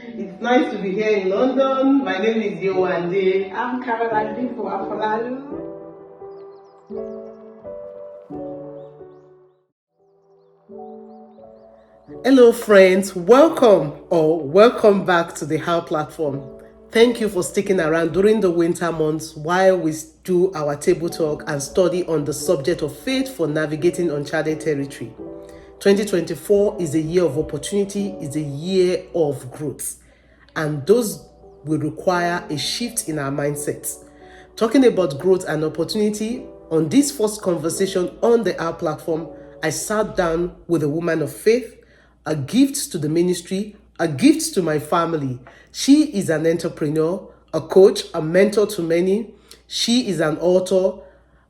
It's nice to be here in London. My name is Yewande. I'm Caroline Bimbo Afolalu. Hello friends, welcome back to the How Platform. Thank you for sticking around during the winter months while we do our table talk and study on the subject of faith for navigating uncharted territory. 2024 is a year of opportunity, is a year of growth, and those will require a shift in our mindsets. Talking about growth and opportunity, on this first conversation on the Our Platform, I sat down with a woman of faith, a gift to the ministry, a gift to my family. She is an entrepreneur, a coach, a mentor to many. She is an author,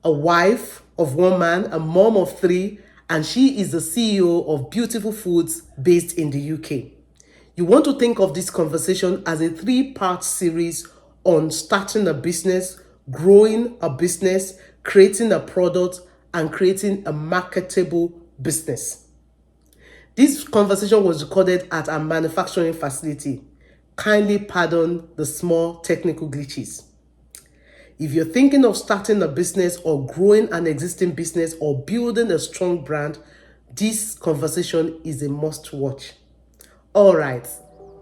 a wife of one man, a mom of three, and she is the CEO of Beautiful Foods based in the UK. You want to think of this conversation as a 3-part series on starting a business, growing a business, creating a product, and creating a marketable business. This conversation was recorded at a manufacturing facility. Kindly pardon the small technical glitches. If you're thinking of starting a business or growing an existing business or building a strong brand, this conversation is a must watch. All right,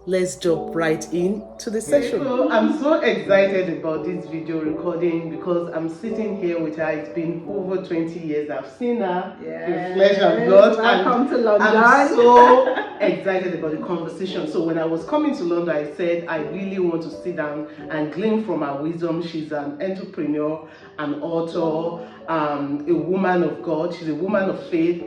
let's jump right into the session. So I'm so excited about this video recording because I'm sitting here with her. It's been over 20 years. I've seen her in flesh and blood. Welcome to London. I'm so excited about the conversation. So when I was coming to London, I said I really want to sit down and glean from her wisdom. She's an entrepreneur, an author, a woman of God. She's a woman of faith.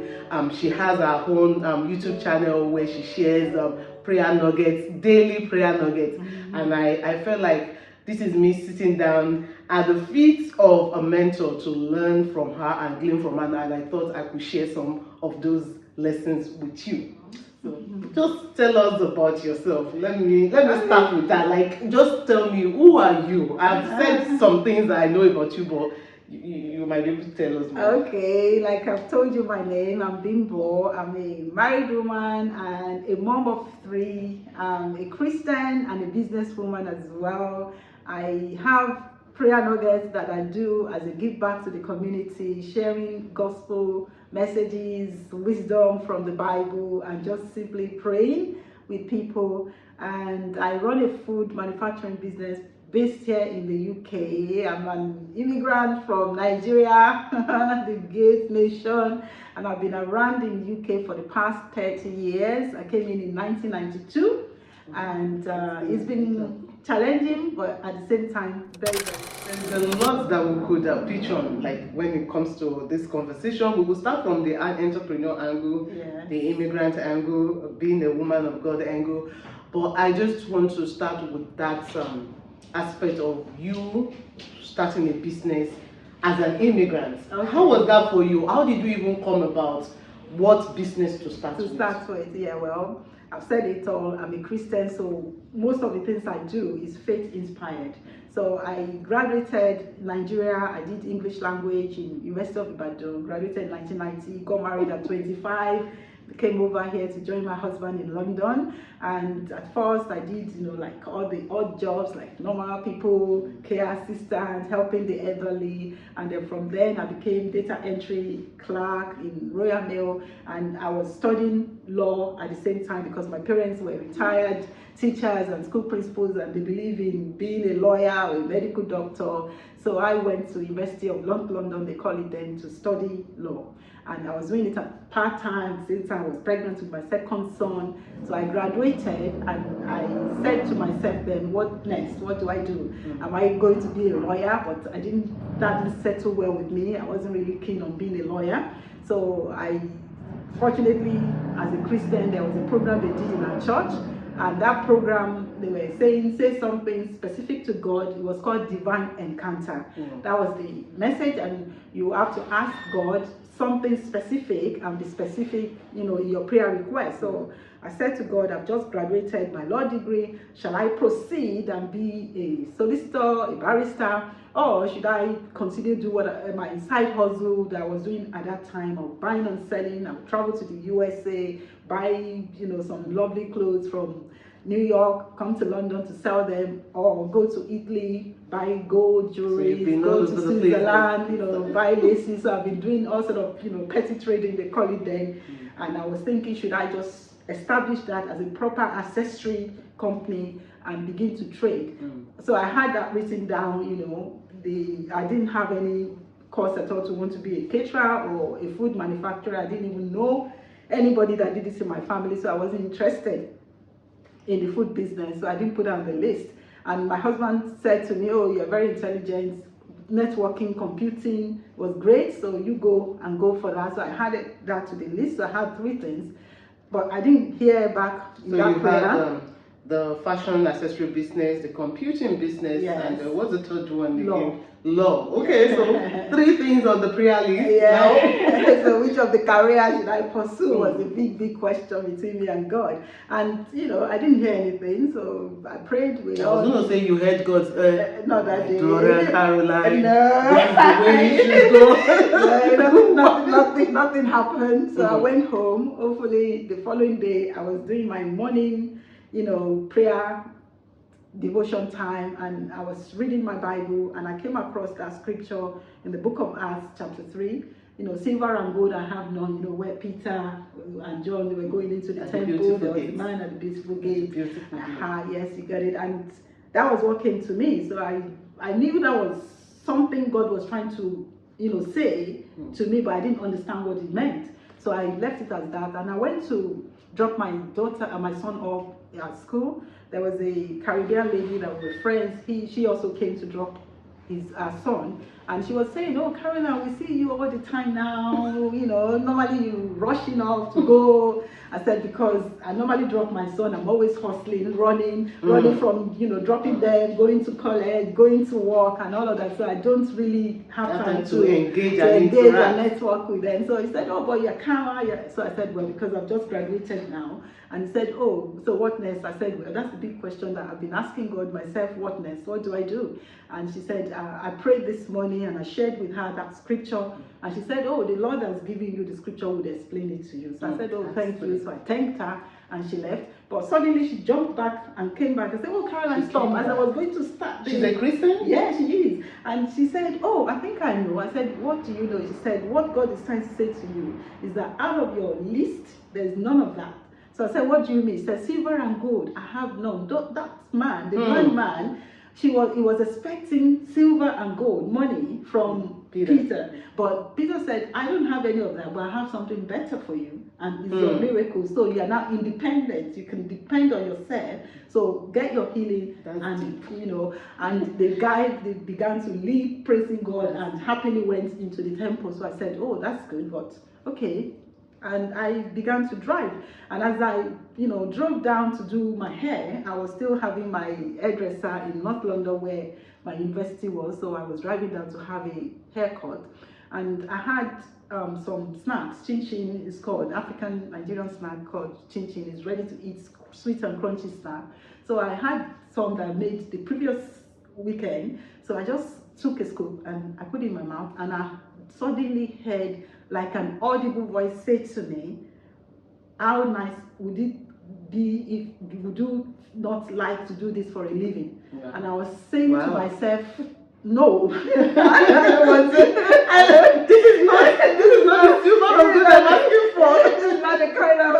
She has her own YouTube channel where she shares prayer nuggets, daily prayer nuggets. And I felt like this is me sitting down at the feet of a mentor to learn from her and glean from her, and I thought I could share some of those lessons with you. So just tell us about yourself. Let me start with that. Like, just tell me, who are you? I've said some things that I know about you, but you might be able to tell us more. Okay, like I've told you my name, I'm Bimbo. I'm a married woman and a mom of three. I'm a Christian and a businesswoman as well. I have prayer nuggets that I do as a give back to the community, sharing gospel messages, wisdom from the Bible, and just simply praying with people. And I run a food manufacturing business based here in the UK. I'm an immigrant from Nigeria, the Gate Nation, and I've been around in the UK for the past 30 years. I came in 1992, and it's been challenging, but at the same time, very, There's a lot that we could pitch on, like when it comes to this conversation. We will start from the entrepreneur angle, the immigrant angle, being a woman of God angle. But I just want to start with that aspect of you starting a business as an immigrant. Okay. How was that for you? How did you even come about what business to start with? Yeah, well, I've said it all. I'm a Christian, so most of the things I do is faith inspired. So I graduated in Nigeria. I did English language in University of Ibadan, graduated in 1990, got married at 25, came over here to join my husband in London. And at first I did, like all the odd jobs, like normal people, care assistant, helping the elderly. And then from then I became data entry clerk in Royal Mail, and I was studying law at the same time because my parents were retired teachers and school principals, and they believe in being a lawyer or a medical doctor. So I went to University of London, they call it then, to study law. And I was doing it at part-time. Since I was pregnant with my second son, so I graduated, and I said to myself then, what next? What do I do? Am I going to be a lawyer? But that didn't settle well with me. I wasn't really keen on being a lawyer. So fortunately, as a Christian, there was a program they did in our church. And that program, they were saying, say something specific to God. It was called Divine Encounter. That was the message, and you have to ask God something specific and be specific, in your prayer request. So I said to God, I've just graduated my law degree. Shall I proceed and be a solicitor, a barrister, or should I continue to do my side hustle that I was doing at that time of buying and selling? I would travel to the USA, buy, some lovely clothes from New York, come to London to sell them, or go to Italy, buy gold jewelry, go to Switzerland, buy laces. So I've been doing all sort of, petty trading, they call it then. And I was thinking, should I just establish that as a proper accessory company and begin to trade? So I had that written down, I didn't have any course at all to want to be a caterer or a food manufacturer. I didn't even know anybody that did this in my family, so I wasn't interested in the food business, so I didn't put it on the list. And my husband said to me, oh, you're very intelligent, networking, computing was great, so you go for that. So I added that to the list. So I had 3 things, but I didn't hear back in that prayer. Had the fashion accessory business, the computing business, yes, and what's the 3rd one law. Again? Law. Okay, so 3 things on the prayer list. Yeah. So which of the careers should I pursue was a big question between me and God. And I didn't hear anything, so I prayed with I was going to say you heard God's not that day. daughter Caroline. No. This is the way you should go. Nothing happened. So I went home. Hopefully the following day I was doing my morning, prayer devotion time, and I was reading my Bible, and I came across that scripture in the book of Acts chapter 3. Silver and gold I have none, where Peter and John, they were going into the temple. There was a man at the beautiful gate. Yes, you got it. And that was what came to me. So I knew that was something God was trying to say to me, but I didn't understand what it meant. So I left it as that, and I went to drop my daughter and my son off at school. There was a Caribbean lady that we were friends. She also came to drop his son, and she was saying, oh, Caroline, we see you all the time now, normally you rushing off to go. I said, because I normally drop my son, I'm always hustling, running from, dropping them, going to college, going to work and all of that. So I don't really have time to engage and network with them. So he said, oh, but you're calm. So I said, well, because I've just graduated now. And he said, oh, so what next? I said, well, that's the big question that I've been asking God myself, what next? What do I do? And she said, I prayed this morning and I shared with her that scripture. And she said, oh, the Lord has given you the scripture, would explain it to you. So I said, oh, thank you. So I thanked her and she left. But suddenly she jumped back and came back and said, oh, Caroline, stop. As I was going to start. She's a Christian? Yeah, she is. And she said, oh, I think I know. I said, what do you know? She said, what God is trying to say to you is that out of your list, there's none of that. So I said, what do you mean? He said, silver and gold, I have none. That man, the blind man, he was expecting silver and gold, money from Peter. But Peter said, I don't have any of that, but I have something better for you. And it's your miracle. So you are now independent. You can depend on yourself. So get your healing. And they began to leave praising God and happily went into the temple. So I said, oh, that's good, but okay. And I began to drive, and as I drove down to do my hair, I was still having my hairdresser in North London where my university was, so I was driving down to have a haircut, and I had some snacks. Chin chin is called African Nigerian snack called chin chin. It's ready to eat, sweet and crunchy snack. So I had some that I made the previous weekend, so I just took a scoop and I put it in my mouth, and I suddenly heard like an audible voice say to me, how nice would it be if you do not like to do this for a living? Yeah. And I was saying to myself, no. This is not I'm asking for. This is not the kind of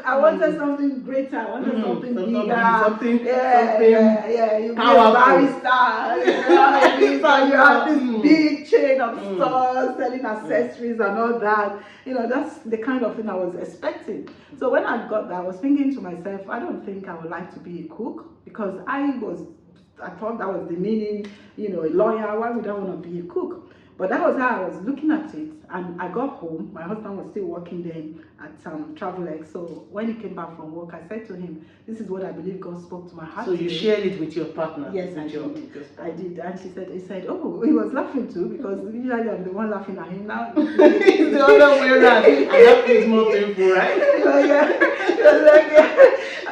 I wanted something greater. I wanted something bigger. Something You be a barrister. You have this big chain of stores selling accessories and all that. That's the kind of thing I was expecting. So when I got that, I was thinking to myself, I don't think I would like to be a cook, because I thought that was the meaning, a lawyer. Why would I want to be a cook? But that was how I was looking at it. And I got home. My husband was still working then at TravelX. So when he came back from work, I said to him, this is what I believe God spoke to my heart. So you shared it with your partner? Yes, I did. And he said, oh, he was laughing too, because usually I'm the one laughing at him now. It's the other way around. And that feels more painful, right?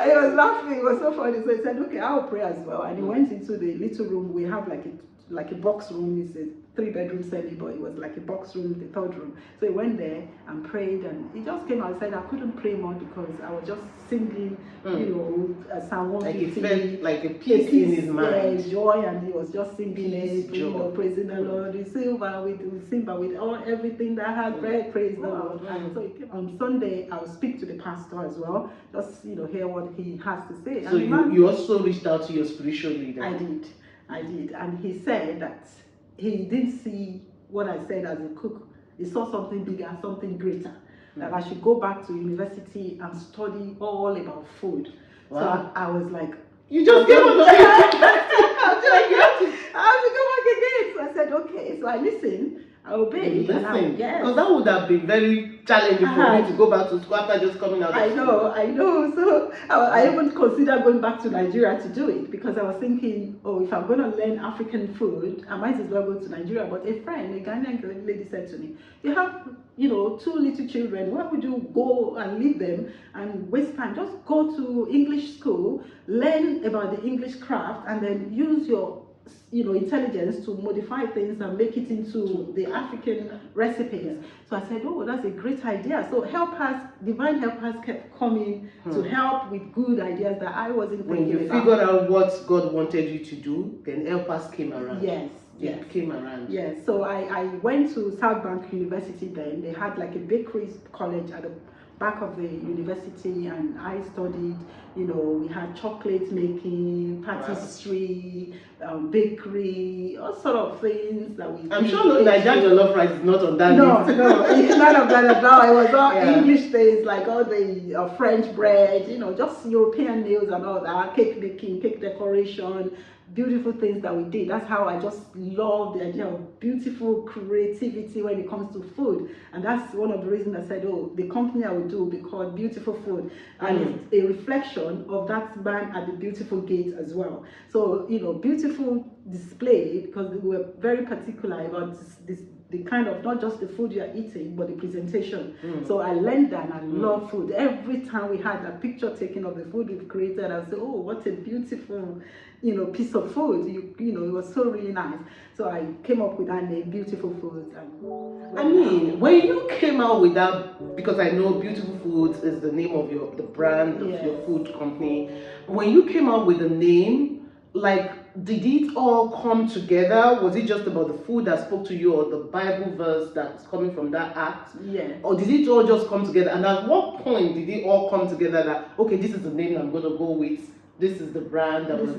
He was laughing. It was so funny. So he said, okay, I'll pray as well. And he went into the little room. We have like a like a box room. It's a 3-bedroom semi, but it was like a box room, the third room. So he went there and prayed, and he just came out and said I couldn't pray more because I was just singing, Psalm 150. Like it felt like a peace in his mind. Yeah, joy, and he was just singing Peace, it, joy. praising the Lord. We silver with all everything that has bread, praise the Lord. And so he came on Sunday. I'll speak to the pastor as well, just hear what he has to say. So you also reached out to your spiritual leader. I did, and he said that he didn't see what I said as a cook. He saw something bigger, something greater. That I should go back to university and study all about food. Wow. So I was like, you just came out of I have to go back again. So I said, okay. So I listened, I obeyed. Listen, yes. because that would have been very challenging for me to go back to school after just coming out of school. I know. So I even considered going back to Nigeria to do it because I was thinking, if I'm going to learn African food, I might as well go to Nigeria. But a friend, a Ghanaian lady, said to me, you have, 2 little children. Why would you go and leave them and waste time? Just go to English school, learn about the English craft, and then use your intelligence to modify things and make it into the African recipes. So I said, that's a great idea. So divine helpers kept coming to help with good ideas that I wasn't thinking about. When you figured out what God wanted you to do, then helpers came around. Yes. Came around. Yes. So I went to South Bank University then. They had like a bakery college at the back of the university, and I studied, we had chocolate making, pastry, bakery, all sort of things that we I'm sure Nigerian love rice is not on that list. No, it's none of that at all. It was all English things, like all the French bread, just European meals and all that, cake making, cake decoration, beautiful things that we did. That's how I just love the idea of beautiful creativity when it comes to food. And that's one of the reasons I said, the company I would do will be called Beautiful Food. And it's a reflection of that man at the beautiful gate as well. So, beautiful display, because we were very particular about the kind of, not just the food you're eating, but the presentation. So I learned that, and I love food. Every time we had a picture taken of the food we've created, I would say, what a beautiful, piece of food. It was so really nice. So I came up with that name, Beautiful Foods. When you came out with that, because I know Beautiful Foods is the name of the brand of your food company. When you came out with the name, did it all come together? Was it just about the food that spoke to you, or the Bible verse that's coming from that act? Yeah. Or did it all just come together? And at what point did it all come together that, okay, this is the name I'm going to go with, this is the brand that this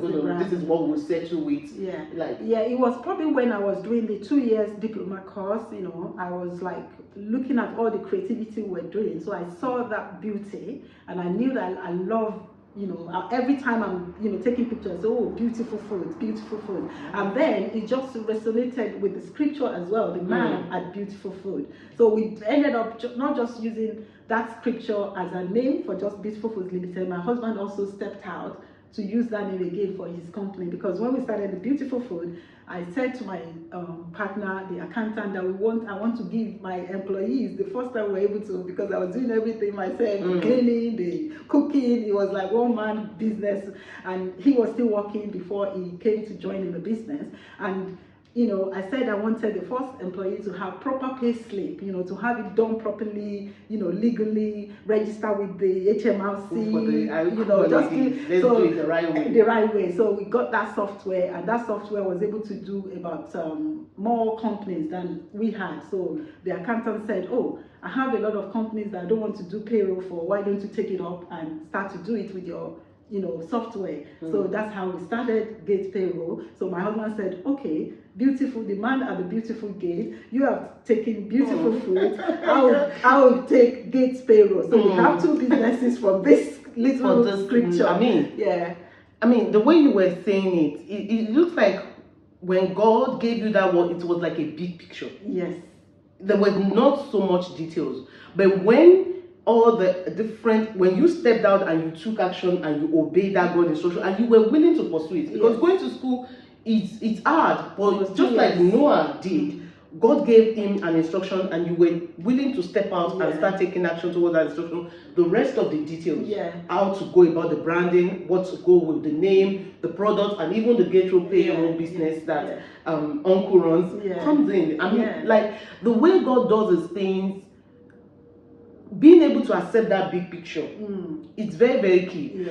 is what we'll settle with? Yeah. It was probably when I was doing the 2 years diploma course, I was looking at all the creativity we're doing. So I saw that beauty, and I knew that I love, every time I'm, taking pictures, beautiful food. And then it just resonated with the scripture as well, the man had beautiful food. So we ended up not just using that scripture as a name for just Beautiful Foods Limited. My husband also stepped out to use that name again for his company, because when we started the Beautiful Food, I said to my partner, the accountant, that I want to give my employees the first time we were able to, because I was doing everything myself, the cleaning, the cooking. It was like one man business, and he was still working before he came to join in the business. And I said I wanted the first employee to have proper pay slip, to have it done properly, legally, register with the HMRC, do it the right way. The right way. So we got that software, and that software was able to do about more companies than we had. So the accountant said, I have a lot of companies that I don't want to do payroll for. Why don't you take it up and start to do it with your software? So that's how we started Gate Payroll. So my husband said, okay, beautiful, the man at the beautiful gate, you have taken Beautiful Food, I will take Gate Payroll. So we have 2 businesses from this little scripture. The way you were saying it looks like when God gave you that word, it was like a big picture. Yes. There was not so much details, but when when you stepped out and you took action and you obeyed that God instruction and you were willing to pursue it, because going to school it's hard, but just like Noah did, God gave him an instruction and you were willing to step out and start taking action towards that instruction. The rest of the details, how to go about the branding, what to go with the name, the product, and even the gateway payroll business that Uncle runs comes in. I mean, like the way God does his things, being able to accept that big picture, it's very, very key.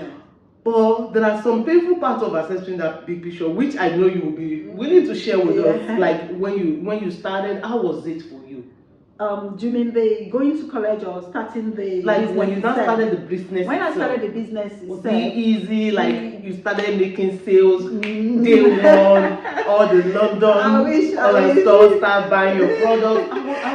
But there are some painful parts of accepting that big picture, which I know you will be willing to share with us. Like when you started, how was it for you? Do you mean the going to college or starting the like business when you itself? started the business? When I started the business was it easy? Like you started making sales day one, all the London, all the stores start buying your products.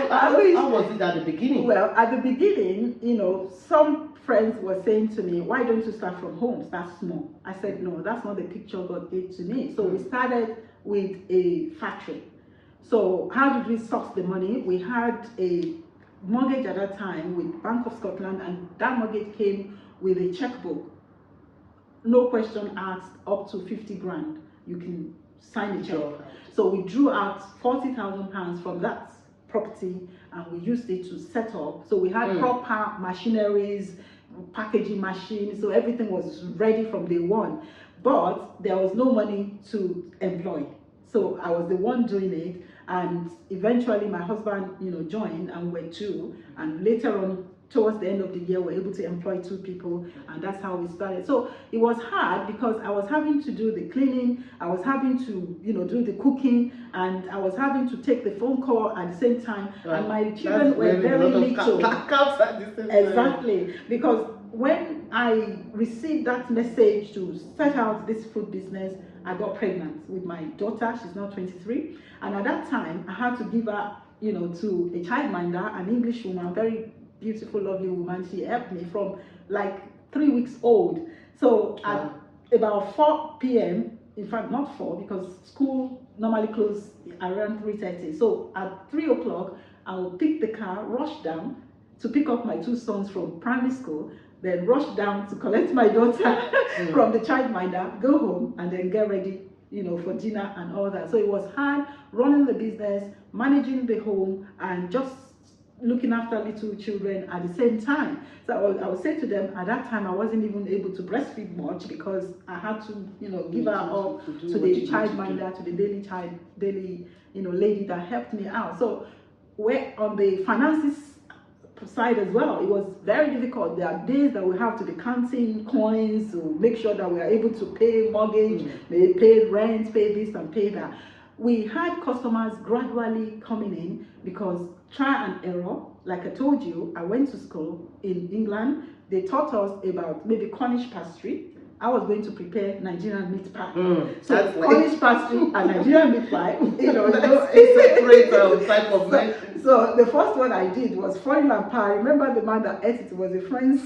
How was it at the beginning? Well, at the beginning, you know, some friends were saying to me, why don't you start from home, start small? I said, no, that's not the picture God gave to me. So we started with a factory. So how did we source the money? We had a mortgage at that time with Bank of Scotland, and that mortgage came with a checkbook. No question asked, up to 50 grand. You can sign the check. So we drew out £40,000 from that property and we used it to set up. So we had proper machineries, packaging machines, so everything was ready from day one. But there was no money to employ. So I was the one doing it, and eventually my husband, you know, joined, and we were two, and later on towards the end of the year we were able to employ 2 people, and that's how we started. So it was hard because I was having to do the cleaning, I was having to, you know, do the cooking, and I was having to take the phone call at the same time, and my children were very little. Exactly, because when I received that message to start out this food business, I got pregnant with my daughter. She's now 23, and at that time I had to give her, you know, to a childminder, an English woman, very beautiful, lovely woman. She helped me from like 3 weeks old. So at about 4 p.m., in fact not 4 because school normally closed around 3:30. So at 3 o'clock, I will pick the car, rush down to pick up my 2 sons from primary school, then rush down to collect my daughter from the childminder, go home, and then get ready, you know, for dinner and all that. So it was hard running the business, managing the home, and just looking after little children at the same time. So I would say to them, at that time I wasn't even able to breastfeed much because I had to, you know, give her up to the childminder, to the daily, you know, lady that helped me out. So we're on the finances side as well. It was very difficult. There are days that we have to be counting coins to make sure that we are able to pay mortgage, pay rent, pay this and pay that. We had customers gradually coming in because try and error. Like I told you, I went to school in England. They taught us about maybe Cornish pastry. I was going to prepare Nigerian meat pie. So Cornish pastry and Nigerian meat pie, you know, it's a great type of medicine. So the first one I did was foil and pie. I remember the man that ate it was a friend's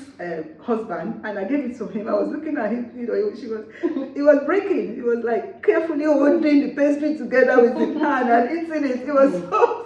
husband, and I gave it to him. I was looking at him, you know, he was breaking. He was like carefully holding the pastry together with the pan and eating it. It was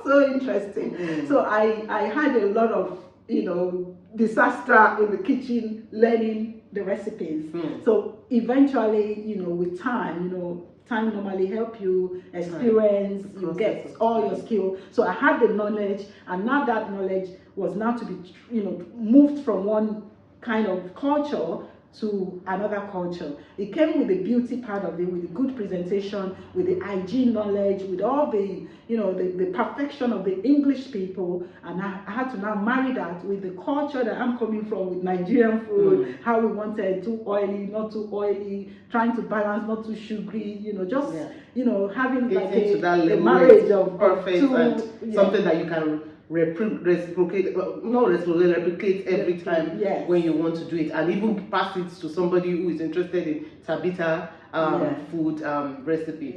so interesting. So I had a lot of, you know, disaster in the kitchen learning the recipes. So eventually, you know, with time, you know, time normally help you experience, you get all your skill. So I had the knowledge, and now that knowledge was now to be, you know, moved from one kind of culture to another culture. It came with the beauty part of it, with the good presentation, with the hygiene knowledge, with all the, you know, the perfection of the English people, and I had to now marry that with the culture that I'm coming from, with Nigerian food, how we wanted too oily, not too oily, trying to balance, not too sugary, you know, just, you know, having like a marriage of perfect two, and something that you can replicate every time when you want to do it, and even pass it to somebody who is interested in Tabitha food recipe.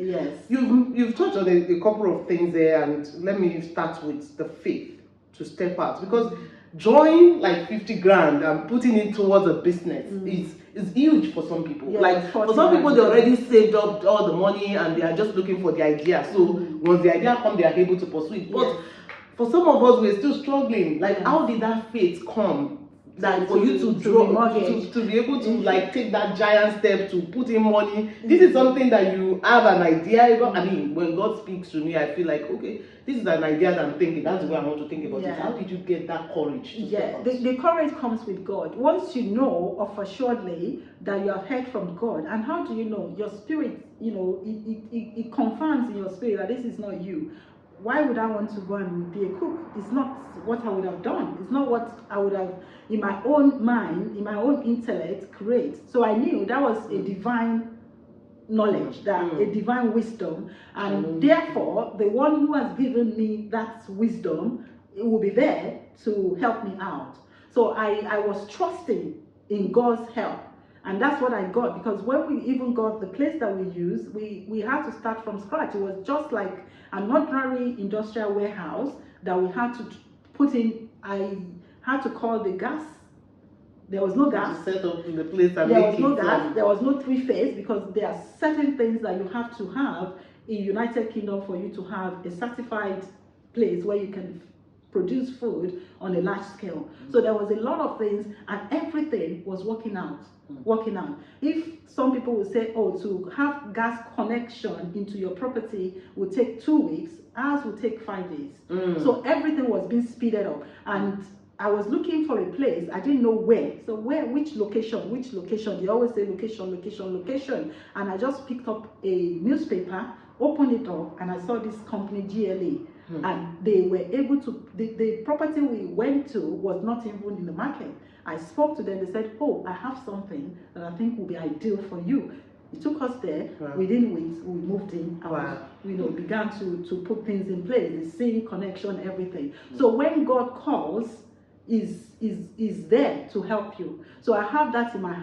You've touched on a couple of things there, and let me start with the faith to step out, because drawing like 50 grand and putting it towards a business is huge for some people. Like for some people, they already saved up all the money and they are just looking for the idea. So once the idea comes, they are able to pursue it. But for some of us, we're still struggling. Like, how did that faith come that for you to draw to be able to like take that giant step to put in money. This is something that you have an idea about. I mean, when God speaks to me, I feel like, okay, this is an idea that I'm thinking. That's the way I want to think about it. How did you get that courage to step out? The courage comes with God. Once you know of assuredly that you have heard from God, and how do you know? Your spirit, it confirms in your spirit that this is not you. Why would I want to go and be a cook? It's not what I would have done. It's not what I would have, in my own mind, in my own intellect, create. So I knew that was a divine knowledge, that a divine wisdom, and therefore the one who has given me that wisdom, it will be there to help me out. So I was trusting in God's help. And that's what I got, because when we even got the place that we use, we had to start from scratch. It was just like an ordinary industrial warehouse that we had to put in. I had to call the gas. There was no gas. Set up in the place and there was no gas. There was no three-phase, because there are certain things that you have to have in United Kingdom for you to have a certified place where you can produce food on a large scale. So there was a lot of things, and everything was working out. If some people will say, oh, to have gas connection into your property will take 2 weeks, ours will take 5 days. So everything was being speeded up, and I was looking for a place. I didn't know where. So which location? They always say location. And I just picked up a newspaper, opened it up, and I saw this company, GLA. And they were able to, the property we went to was not even in the market. I spoke to them. They said, oh, I have something that I think will be ideal for you. It took us there. Within weeks, we moved in. And began to put things in place, the SIM connection, everything. So when God calls, is there to help you. So I have that in my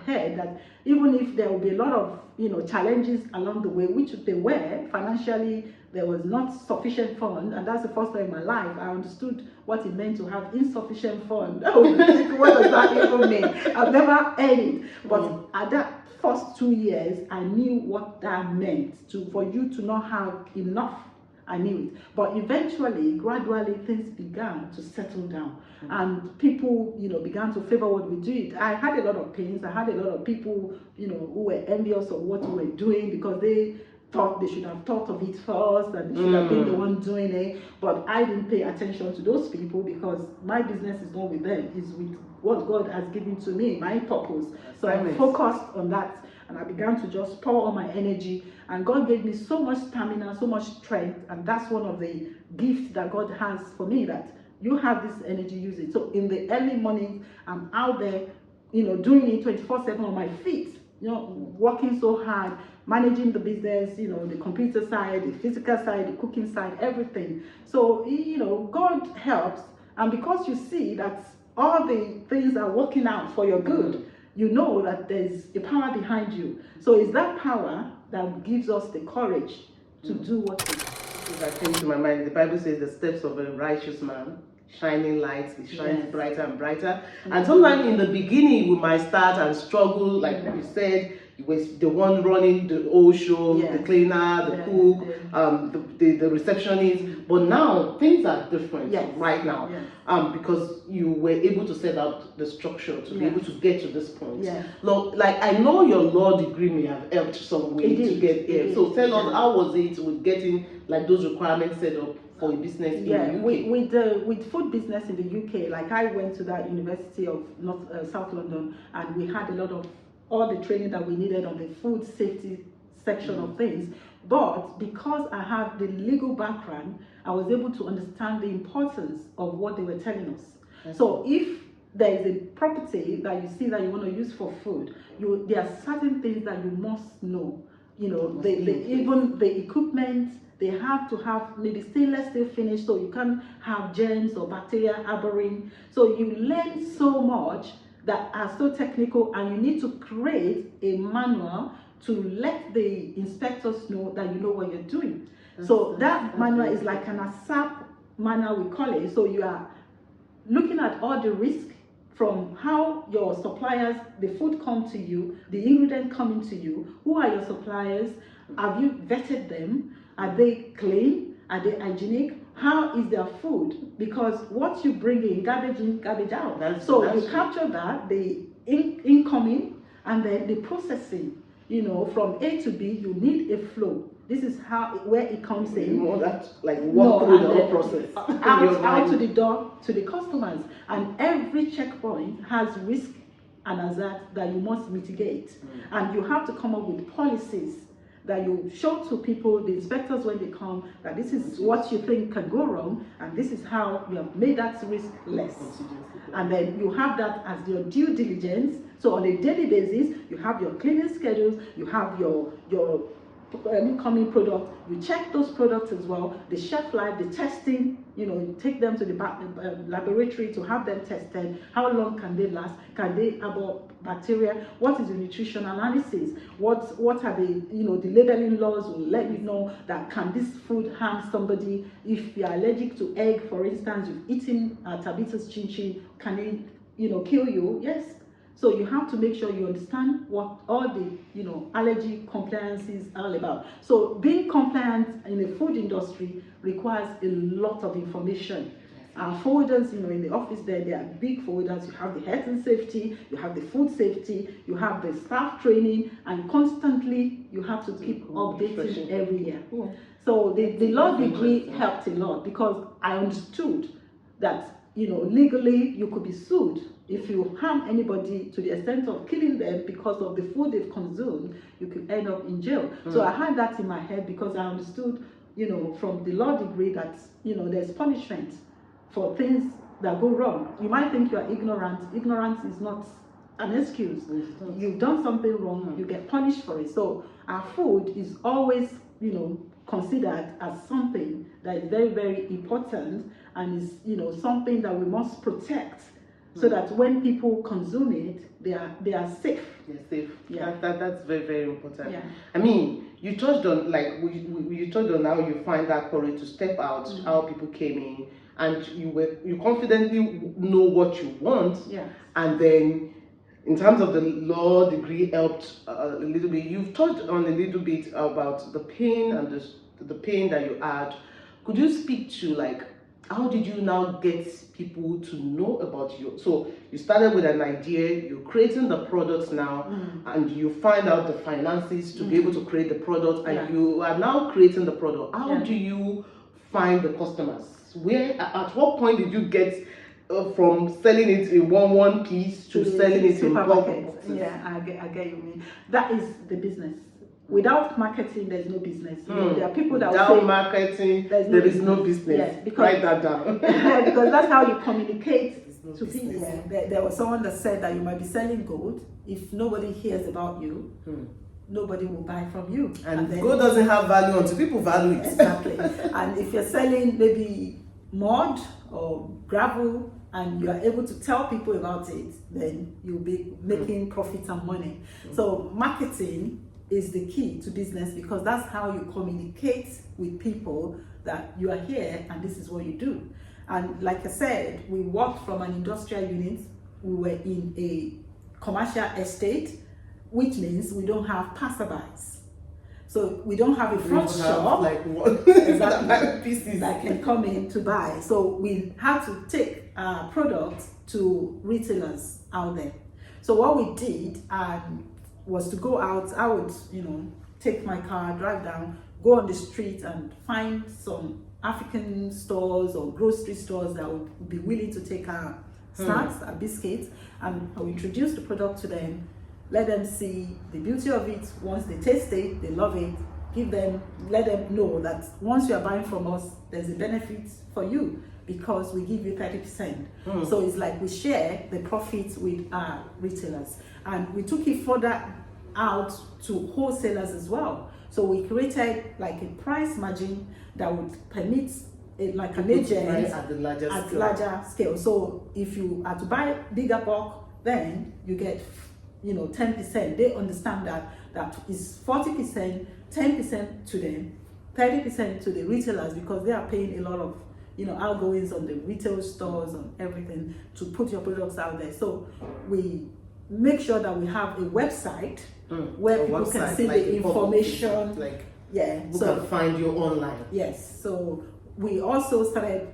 head, that even if there will be a lot of challenges along the way, which they were financially, there was not sufficient fund, and that's the first time in my life I understood what it meant to have insufficient fund. What does that even mean? I've never heard it, but at that first 2 years, I knew what that meant for you to not have enough. I knew it. But eventually, gradually, things began to settle down. And people, began to favor what we did. I had a lot of pains. I had a lot of people, who were envious of what we were doing, because they thought they should have thought of it first, and they should have been the one doing it. But I didn't pay attention to those people, because my business is not with them. It's with what God has given to me, my purpose. So I focused on that. And I began to just pour all my energy, and God gave me so much stamina, so much strength, and that's one of the gifts that God has for me, that you have this energy, use it. So in the early mornings, I'm out there, doing it 24/7 on my feet, working so hard, managing the business, the computer side, the physical side, the cooking side, everything. So, God helps, and because you see that all the things are working out for your good, you know that there's a power behind you. So it's that power that gives us the courage to do what we do. That came to my mind. The Bible says the steps of a righteous man, shining lights, it shines brighter and brighter. And sometimes in the beginning we might start and struggle, like you said, you were the one running the whole show, the cleaner, the cook, the receptionist. But now things are different right now, because you were able to set out the structure to be able to get to this point. Look, like I know your law degree may have helped some way to get here. So tell us, how was it with getting like those requirements set up for a business in the UK? With food business in the UK, like I went to that University of South London, and we had a lot of all the training that we needed on the food safety section of things. But because I have the legal background, I was able to understand the importance of what they were telling us. So if there is a property that you see that you want to use for food, there are certain things that you must know. Even the equipment, they have to have maybe stainless steel finish, so you can't have germs or bacteria harboring. So you learn so much that are so technical, and you need to create a manual to let the inspectors know that you know what you're doing. So that manual is like an ASAP manual, we call it. So you are looking at all the risk, from how your suppliers, the food come to you, the ingredient coming to you, who are your suppliers, have you vetted them, are they clean, Are they hygienic? How is their food? Because what you bring in, garbage out. That's you capture that, the incoming, and then the processing. You know, from A to B, you need a flow. This is where it comes in. More that like walk through the whole process. Out to the door to the customers, and every checkpoint has risk and hazard that you must mitigate, and you have to come up with policies that you show to people, the inspectors when they come, that this is what you think can go wrong, and this is how you have made that risk less. And then you have that as your due diligence. So on a daily basis, you have your cleaning schedules, you have your incoming product, you check those products as well, the shelf life, the testing, you know, you take them to the laboratory to have them tested. How long can they last? Can they harbor bacteria? What is the nutrition analysis? What are the, you know, the labeling laws will let you know that can this food harm somebody? If you are allergic to egg, for instance, you've eaten Tabitha's chin chin, can it, you know, kill you? Yes. So you have to make sure you understand what all the, you know, allergy compliance is all about. So being compliant in the food industry requires a lot of information. Our folders, you know, in the office there are big folders. You have the health and safety, you have the food safety, you have the staff training, and constantly you have to keep updating every year. So the law degree helped a lot, because I understood that, you know, legally you could be sued if you harm anybody to the extent of killing them because of the food they've consumed. You could end up in jail. So I had that in my head, because I understood, you know, from the law degree that, you know, there's punishment for things that go wrong. You might think you are ignorant. Ignorance is not an excuse. You've done something wrong, you get punished for it. So our food is always, you know, considered as something that is very, very important, and is, you know, something that we must protect, so that when people consume it, they are safe. They're safe. Yeah, that's very, very important. Yeah. I mean, you touched on, like, you touched on how you find that courage to step out, how people came in, and you confidently know what you want. Yeah. And then, in terms of the law degree, helped a little bit. You've touched on a little bit about the pain and the pain that you had. Could you speak to, like, how did you now get people to know about you? So you started with an idea, you're creating the products now, and you find out the finances to be able to create the product, and you are now creating the product. How do you find the customers? At what point did you get from selling it in one piece to selling it in bulk? Yeah, I get you mean. That is the business. Without marketing, there's no business. You know, there are people that without will say marketing, there is no business. Yes, because, write that down. Because that's how you communicate to people. Yeah. There was someone that said that you might be selling gold. If nobody hears about you, nobody will buy from you. And then, gold doesn't have value until people value it. Exactly. And if you're selling maybe mud or gravel, and you are able to tell people about it, then you'll be making profits and money. So marketing is the key to business, because that's how you communicate with people that you are here and this is what you do. And like I said, we worked from an industrial unit. We were in a commercial estate, which means we don't have passerbys. So we don't have a front shop like what? Exactly, that can come in to buy. So we had to take our products to retailers out there. So what we did was to go out. I would, you know, take my car, drive down, go on the street and find some African stores or grocery stores that would be willing to take our snacks, our biscuits, and I will introduce the product to them, let them see the beauty of it. Once they taste it, they love it, let them know that once you are buying from us, there's a benefit for you, because we give you 30%. So it's like we share the profits with our retailers. And we took it further out to wholesalers as well. So we created like a price margin that would permit like an agent at the larger scale. So if you are to buy bigger bulk, then you get, you know, 10%. They understand that is 40%, 10% to them, 30% to the retailers, because they are paying a lot of, you know, outgoings on the retail stores, on everything, to put your products out there. So we make sure that we have a website where people can see the information, Yeah. People can find you online. Yes. So we also started,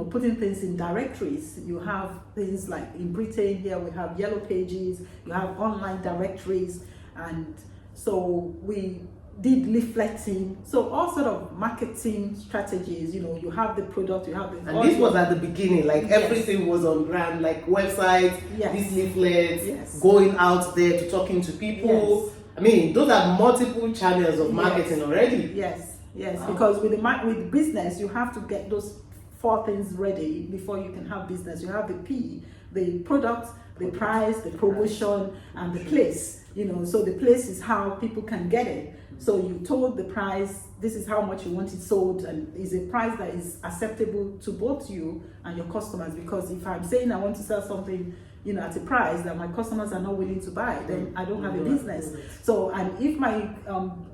putting things in directories. You have things like in Britain here, we have yellow pages, you have online directories, and so we did leafleting. So all sort of marketing strategies, you have the product, you have the... And this was at the beginning, like everything was on brand, like websites, these leaflets, going out there to talking to people. I mean, those are multiple channels of marketing already. Yes, wow. Because with business, you have to get those 4 things ready before you can have business. You have the P, the product, the price, the promotion, and the place. So the place is how people can get it. So you told the price, this is how much you want it sold, and is a price that is acceptable to both you and your customers. Because if I'm saying I want to sell something, at a price that my customers are not willing to buy, then I don't have a business. So, and if my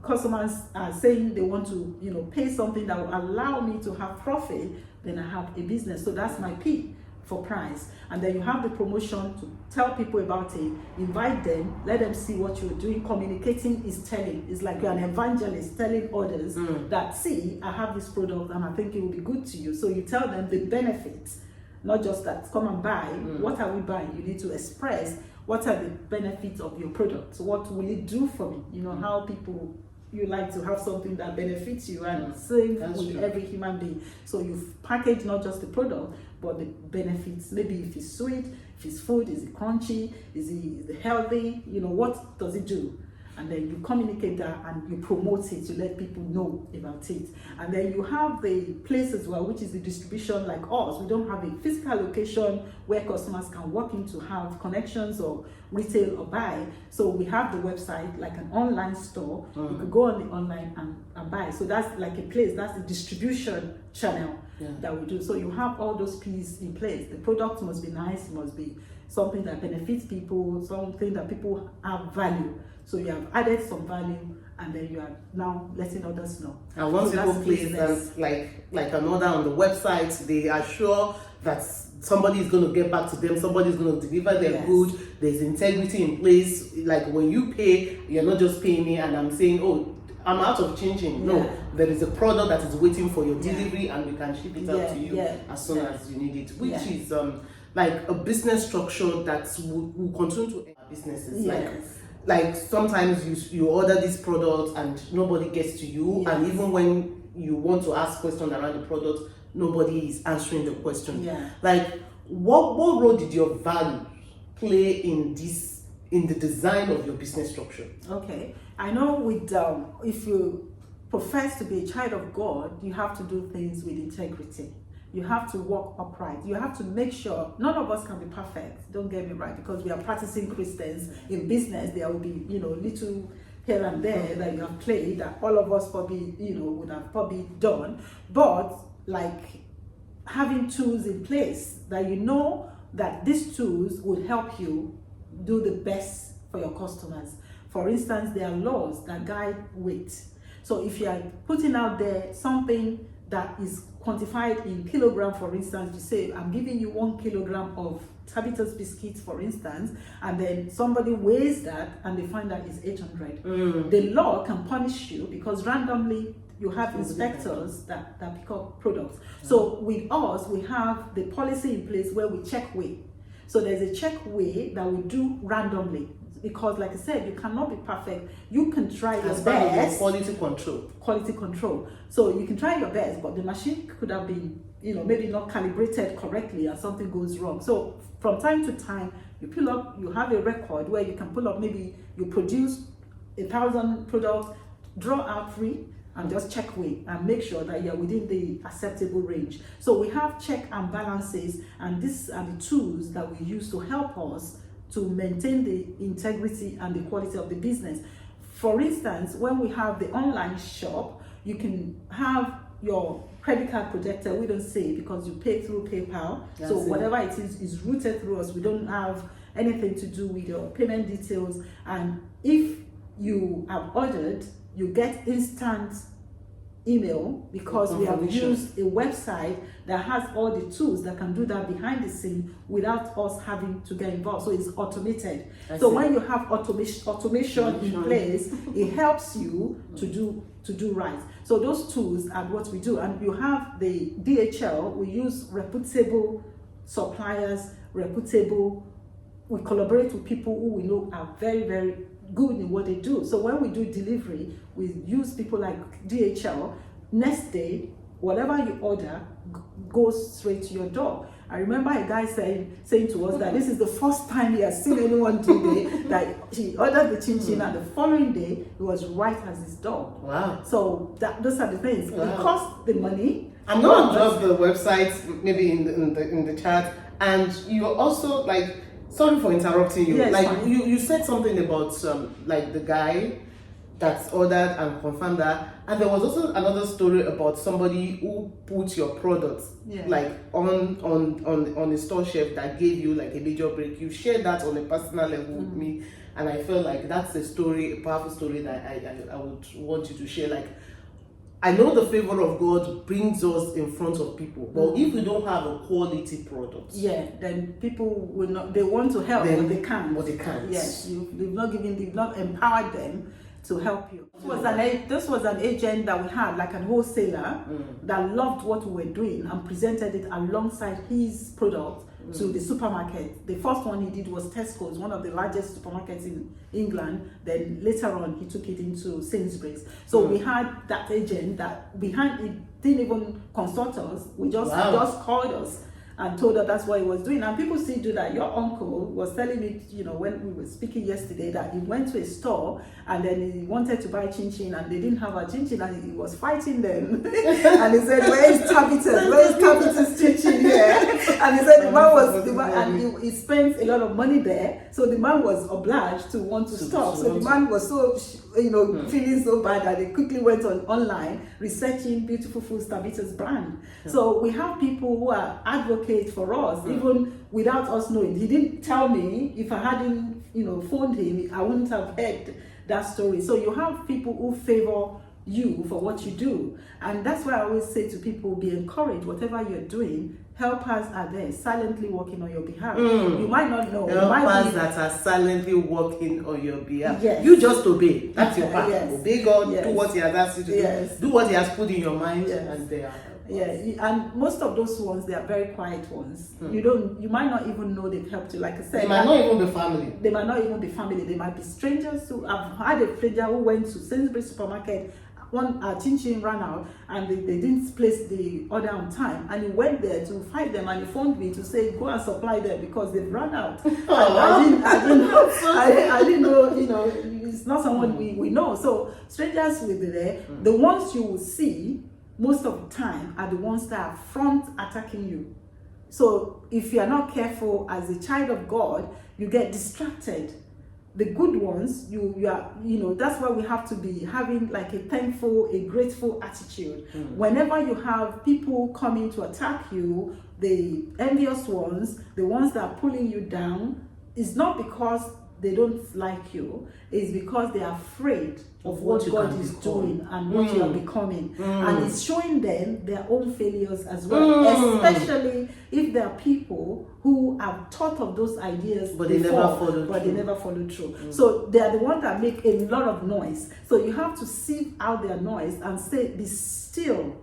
customers are saying they want to, pay something that will allow me to have profit, then I have a business. So that's my P for price. And then you have the promotion to tell people about it, invite them, let them see what you're doing. Communicating is telling. It's like you're an evangelist telling others that, see, I have this product and I think it will be good to you. So you tell them the benefits, not just that come and buy. What are we buying? You need to express what are the benefits of your product. What will it do for me? How people, you like to have something that benefits you, and same with every human being. So you've packaged not just the product, but the benefits. Maybe if it's sweet, if it's food, is it crunchy, is it healthy, what does it do? And then you communicate that and you promote it, you let people know about it. And then you have the place as well, which is the distribution like us. We don't have a physical location where customers can walk in to have connections or retail or buy. So we have the website, like an online store. You could go on the online and buy. So that's like a place, that's the distribution channel that we do. So you have all those pieces in place. The product must be nice, it must be something that benefits people, something that people have value. So you have added some value, and then you are now letting others know. And once people place like an order on the website, they are sure that somebody is going to get back to them, somebody is going to deliver their good. There's integrity in place. Like when you pay, you're not just paying me and I'm saying, oh, I'm out of changing. No, there is a product that is waiting for your delivery, and we can ship it out to you as soon as you need it, which is like a business structure that will continue to help businesses. Like sometimes you order this product and nobody gets to you, and even when you want to ask questions around the product, nobody is answering the question. Like what role did your values play in the design of your business structure? Okay, I know with if you profess to be a child of God, you have to do things with integrity. You have to walk upright. You have to make sure, none of us can be perfect, don't get me right, because we are practicing Christians. In business, there will be, little here and there that you have played that all of us probably, would have probably done. But like having tools in place that that these tools will help you do the best for your customers. For instance, there are laws that guide weight. So if you are putting out there something that is quantified in kilogram, for instance, you say, I'm giving you 1 kilogram of Tabitha's biscuits, for instance, and then somebody weighs that and they find that it's 800. The law can punish you because randomly you have inspectors that pick up products. So with us, we have the policy in place where we check weight. So there's a check weigh that we do randomly. Because like I said, you cannot be perfect. You can try your best. Quality control. Quality control. So you can try your best, but the machine could have been, maybe not calibrated correctly and something goes wrong. So from time to time, you have a record where you can pull up, maybe you produce 1,000 products, draw out 3, and just check weight and make sure that you're within the acceptable range. So we have check and balances, and these are the tools that we use to help us to maintain the integrity and the quality of the business. For instance, when we have the online shop, you can have your credit card projected. We don't say because you pay through PayPal. So whatever it is routed through us. We don't have anything to do with your payment details. And if you have ordered, you get instant email, because we have Confirmation. used a website that has all the tools that can do that behind the scene without us having to get involved. So it's automated. So when you have automation in place, it helps you to do right. So those tools are what we do. And you have the DHL. We use reputable suppliers, we collaborate with people who we know are very, very good in what they do. So when we do delivery, we use people like DHL. Next day, whatever you order goes straight to your door. I remember a guy saying to us that this is the first time he has seen anyone do it, that he ordered the chin and the following day it was right at his door. Wow. So those are the things. Wow. It costs the money. I'm going to drop the website maybe in the chat. And you're also like, sorry for interrupting you. Yes, like you said something about like the guy that's ordered and confirmed that, and there was also another story about somebody who put your products like on a store shelf that gave you like a major break. You shared that on a personal level with me, and I felt like that's a story, a powerful story that I would want you to share. Like, I know the favor of God brings us in front of people, but if we don't have a quality product, then people will not. They want to help, but they can't. But they can't. Yes, they've not empowered them to help you. This was an agent that we had, like a wholesaler, that loved what we were doing and presented it alongside his product to the supermarket. The first one he did was Tesco's, one of the largest supermarkets in England. Then later on, he took it into Sainsbury's. So we had that agent that behind it didn't even consult us. We just called us and told her that's what he was doing. And people still do that. Your uncle was telling me, when we were speaking yesterday, that he went to a store and then he wanted to buy chin and they didn't have a chin and he was fighting them. And he said, where is Tabitha's chin here? And he said the man and he spent a lot of money there. So the man was obliged to want to stop. So the man was so, feeling so bad that he quickly went online researching Beautiful Foods, Tabitha's brand. So we have people who are advocates for us, even without us knowing. He didn't tell me. If I hadn't, phoned him, I wouldn't have heard that story. So you have people who favor you for what you do, and that's why I always say to people, be encouraged. Whatever you're doing, helpers are there silently working on your behalf. You might not know. Helpers that are silently working on your behalf. Yes. You just obey. That's your part. Yes. Obey God. Yes. Do what He has asked you to Yes. do. Do what He has put in your mind, Yes. and they are. Yeah, and most of those ones, they are very quiet ones. You might not even know they've helped you. Like I said, They might not even be family. They might not even be family. They might be strangers. I've had a stranger who went to Sainsbury's supermarket. One chin ran out and they didn't place the order on time, and he went there to fight them, and he phoned me to say go and supply them because they've run out. I didn't know. It's not someone we know. So strangers will be there. The ones you will see most of the time are the ones that are front attacking you. So if you are not careful as a child of God, you get distracted. The good ones, you are, that's why we have to be having like a thankful, a grateful attitude. Whenever you have people coming to attack you, the envious ones, the ones that are pulling you down, it's not because they don't like you, it's because they are afraid of what God is doing and what you are becoming. And it's showing them their own failures as well, especially if there are people who have thought of those ideas but before, they never follow through. So they are the ones that make a lot of noise. So you have to sieve out their noise and say, be still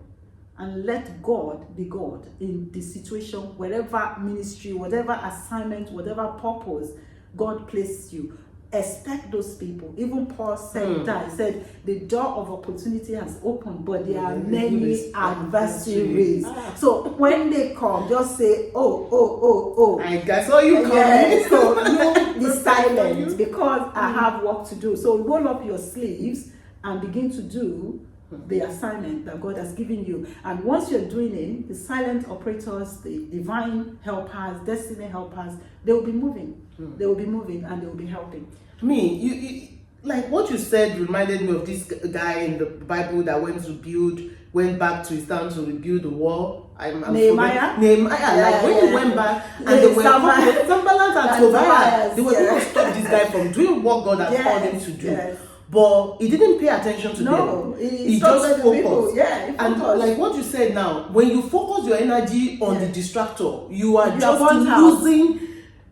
and let God be God in the situation, whatever ministry, whatever assignment, whatever purpose God placed you. Expect those people. Even Paul said that. He said the door of opportunity has opened, but there are many adversaries. So when they come, just say, oh. I saw you coming. Yes, so you be silent because I have work to do. So roll up your sleeves and begin to do the assignment that God has given you. And once you're doing it, the silent operators, the divine helpers, destiny helpers, they will be moving. They will be moving and they will be helping. You like what you said reminded me of this guy in the Bible that went back to his town to rebuild the wall. Nehemiah. Like when he went back and they were Sanballat and Tobiah, they were going to stop this guy from doing what God had called him to do. but he didn't pay attention to No, them. he Just stopped the people. focused. Yeah, he And focused. like what you said now, when you focus your energy on the distractor, you are You just are burnt out. losing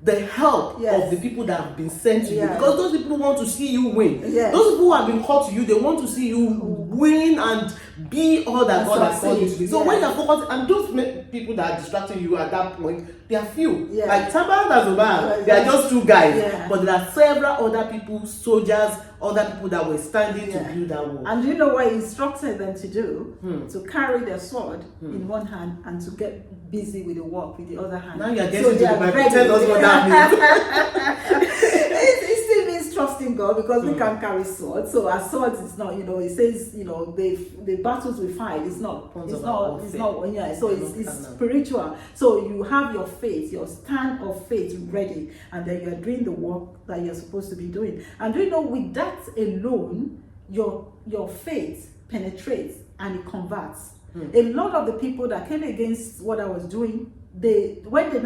the help Yes. of the people that have been sent to you, Yeah. because those people want to see you win. Yes. Those people who have been called to you, they want to see you win and be all that And God has called you to succeed. be. So Yeah. when you're focused, and those people that are distracting you at that point, they are few. Yeah. Like Tabal and Zobal, Yeah. they are just two guys. Yeah. But there are several other people, soldiers, other people that were standing Yeah. to build that wall. And you know what he instructed them to do? To carry their sword in one hand and to get busy with the work with the other hand. Now you're getting So to they the are Bible. ready. Tell us what that means. It still means trusting God, because we can carry swords. So our swords is not, it says, the battles we fight is not, yeah. So it's spiritual. So you have your faith, your stand of faith ready, and then you're doing the work that you're supposed to be doing. And with that alone, your faith penetrates and it converts. A lot of the people that came against what I was doing, when they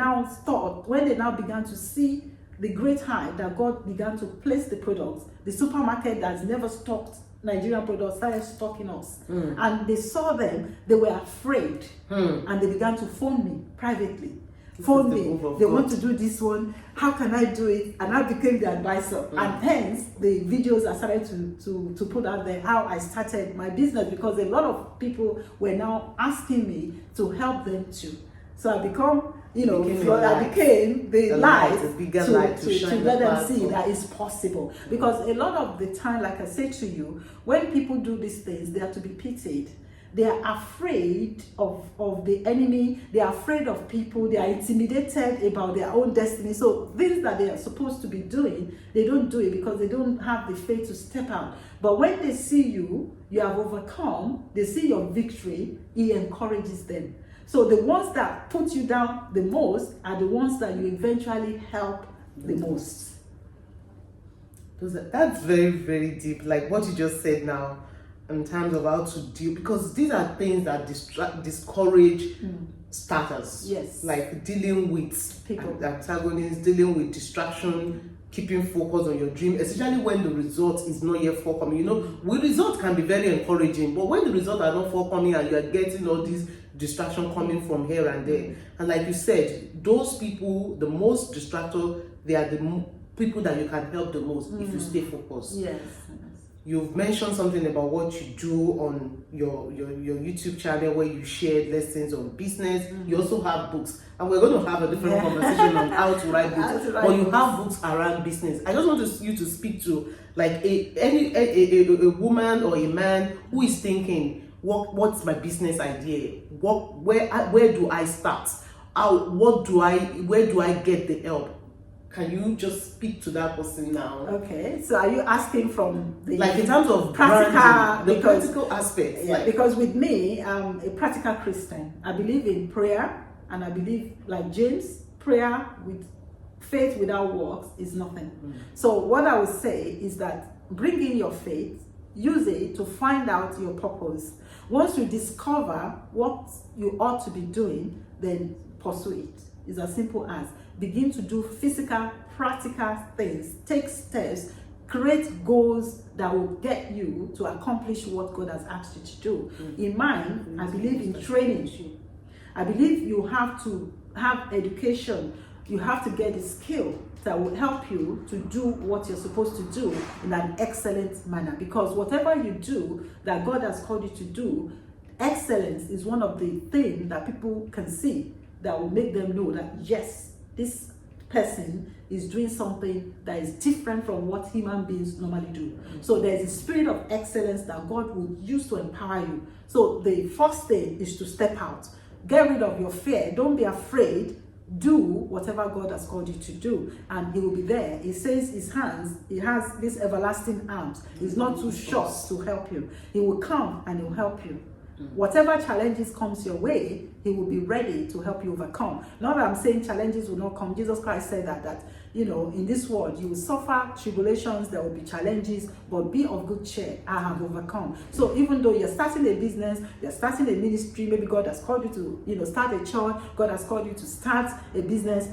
now began to see the great height that God began to place the products, the supermarket that's never stocked Nigerian products started stocking us. And they saw them, they were afraid, and they began to phone me privately. Phone me, they want to do this one, how can I do it? And I became the advisor. And hence the videos I started to put out there how I started my business, because a lot of people were now asking me to help them too. So I become, I became the light to let them see that it's possible. Because a lot of the time, like I said to you, when people do these things, they are to be pitied. They are afraid of the enemy. They are afraid of people. They are intimidated about their own destiny. So things that they are supposed to be doing, they don't do it because they don't have the faith to step out. But when they see you have overcome, they see your victory, it encourages them. So the ones that put you down the most are the ones that you eventually help the most. That's very, very deep. Like what you just said now, in terms of how to deal, because these are things that discourage starters. Yes. Like dealing with people, antagonists, dealing with distraction, keeping focus on your dream, especially when the result is not yet forthcoming. Results can be very encouraging, but when the results are not forthcoming and you are getting all these distraction coming from here and there, and like you said, those people, the most distracted, they are the people that you can help the most if you stay focused. Yes. You've mentioned something about what you do on your YouTube channel, where you shared lessons on business. You also have books, and we're going to have a different conversation on how to write books. But you have books around business. I just want you to speak to like a woman or a man who is thinking, what's my business idea? Where do I start? Where do I get the help? Can you just speak to that person now? Okay, so are you asking from the in terms of practical aspects? Yeah, because with me, I'm a practical Christian. I believe in prayer, and I believe, like James, prayer with faith without works is nothing. So what I would say is that bring in your faith, use it to find out your purpose. Once you discover what you ought to be doing, then pursue it. It's as simple as begin to do physical, practical things, take steps, create goals that will get you to accomplish what God has asked you to do. In mine, I believe in training. I believe you have to have education. You have to get a skill that will help you to do what you're supposed to do in an excellent manner. Because whatever you do that God has called you to do, excellence is one of the things that people can see that will make them know that yes, this person is doing something that is different from what human beings normally do. So there's a spirit of excellence that God will use to empower you. So the first thing is to step out. Get rid of your fear. Don't be afraid. Do whatever God has called you to do, and He will be there. He says His hands, He has these everlasting arms. He's not too short to help you. He will come and He will help you. Whatever challenges comes your way, He will be ready to help you overcome. Not that I'm saying challenges will not come. Jesus Christ said that in this world you will suffer tribulations, there will be challenges, but be of good cheer. I have overcome. So even though you're starting a business, you're starting a ministry, maybe God has called you to start a church, God has called you to start a business,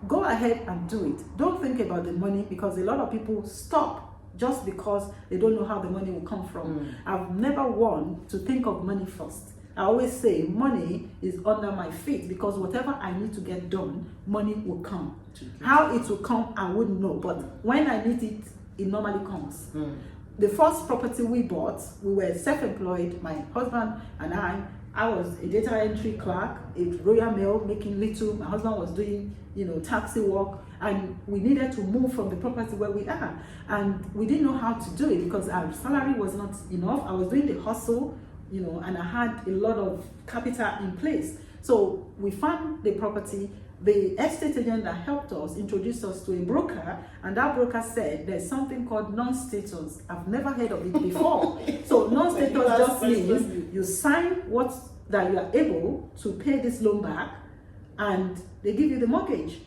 go ahead and do it. Don't think about the money, because a lot of people stop just because they don't know how the money will come from. I've never one to think of money first. I always say money is under my feet, because whatever I need to get done, money will come. How it will come, I wouldn't know, but when I need it, it normally comes. The first property we bought, we were self-employed, my husband and I was a data entry clerk at Royal Mail, making little. My husband was doing, taxi work, and we needed to move from the property where we are. And we didn't know how to do it because our salary was not enough. I was doing the hustle, and I had a lot of capital in place. So we found the property. The estate agent that helped us introduced us to a broker, and that broker said there's something called non-status. I've never heard of it before. So non-status just means you sign what that you are able to pay this loan back, and they give you the mortgage.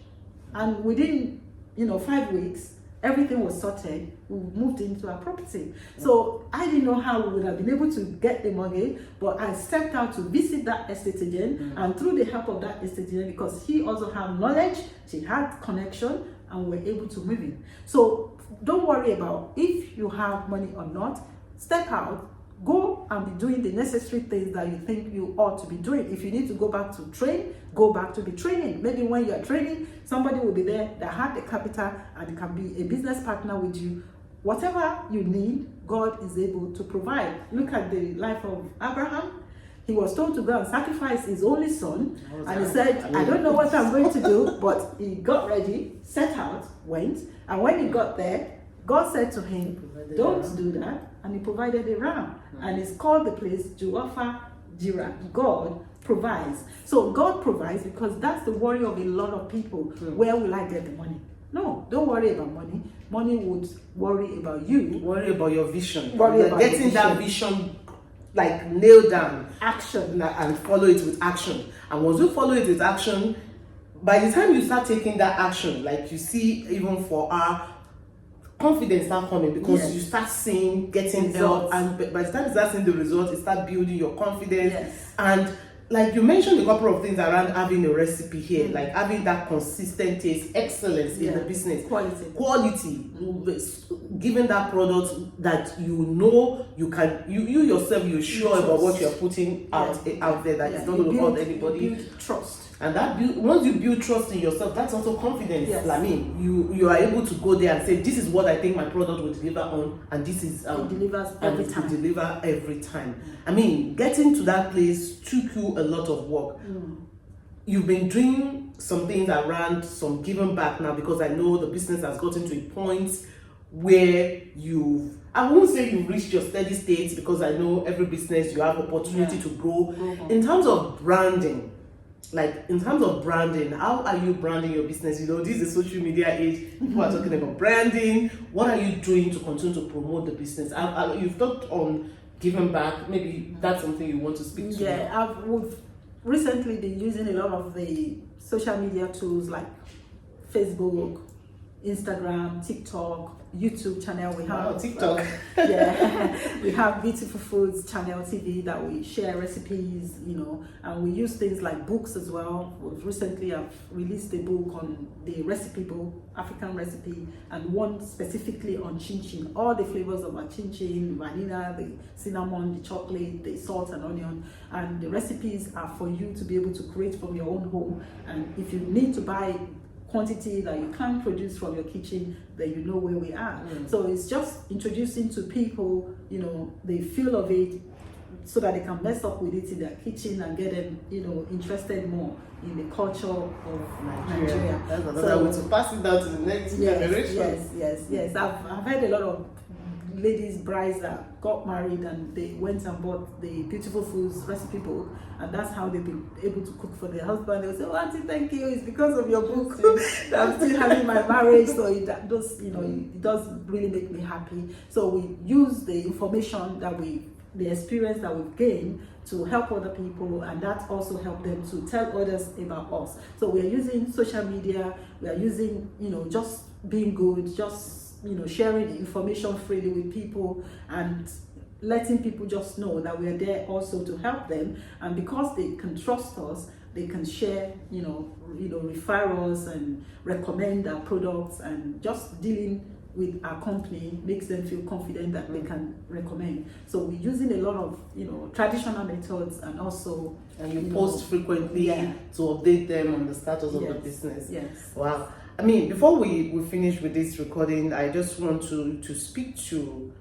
And within 5 weeks, everything was sorted. We moved into our property. So I didn't know how we would have been able to get the mortgage, but I stepped out to visit that estate agent, and through the help of that estate agent, because he also had knowledge, she had connection, and we were able to move in. So don't worry about if you have money or not. Step out, go and be doing the necessary things that you think you ought to be doing. If you need to go back to train, go back to be training. Maybe when you are training, somebody will be there that had the capital and can be a business partner with you. Whatever you need, God is able to provide. Look at the life of Abraham. He was told to go and sacrifice his only son, and he said, I don't know what I'm going to do, but he got ready, set out, went, and when he got there, God said to him, don't do that, and he provided a ram, and it's called the place Jehovah Jireh. God provides. So God provides, because that's the worry of a lot of people. Where will I get the money? No, don't worry about money. Money would worry about you. Worry about your vision. Worry about getting that vision like nailed down. Action. And follow it with action. And once you follow it with action, by the time you start taking that action, like you see, even for our confidence start coming, because you start seeing getting help, and by the time you start seeing the results, you start building your confidence. And like you mentioned a couple of things around having a recipe here, like having that consistent taste, excellence in the business, quality, giving that product that you can, you yourself, you're sure about what you're putting out there, that it's not going to hurt anybody. Build trust. And that once you build trust in yourself, that's also confidence. I mean, you are able to go there and say, this is what I think my product will deliver on, and this is it delivers every time. Deliver every time. I mean, getting to that place took you a lot of work. You've been doing some things around some giving back now, because I know the business has gotten to a point where I won't say you've reached your steady state, because I know every business you have opportunity to grow. In terms of branding, how are you branding your business? This is a social media age. People are talking about branding. What are you doing to continue to promote the business? You've talked on giving back. Maybe that's something you want to speak to. We've recently been using a lot of the social media tools like Facebook, Instagram, TikTok, YouTube channel. We have TikTok. We have Beautiful Foods channel TV that we share recipes, and we use things like books as well. Recently I've released a book on the recipe book, African recipe, and one specifically on chin chin, all the flavors of our chin chin, vanilla, the cinnamon, the chocolate, the salt and onion, and the recipes are for you to be able to create from your own home. And if you need to buy quantity that you can't produce from your kitchen, then you know where we are. So it's just introducing to people, the feel of it, so that they can mess up with it in their kitchen and get them, interested more in the culture of Nigeria. That's another way to pass it down to the next generation. Yes. I've heard a lot of ladies, brides that got married and they went and bought the Beautiful Foods recipe book, and that's how they've been able to cook for their husband. They'll say, "Oh, Auntie, thank you. It's because of your book that I'm still having my marriage." So it does really make me happy. So we use the information the experience that we've gained to help other people, and that also help them to tell others about us. So we are using social media. We are using, just being good, just sharing the information freely with people, and letting people just know that we are there also to help them. And because they can trust us, they can share, refer us and recommend our products, and just dealing with our company makes them feel confident that they can recommend. So we're using a lot of traditional methods, and also you post frequently to update them on the status of the business. Yes. Wow. I mean, before we finish with this recording, I just want to speak to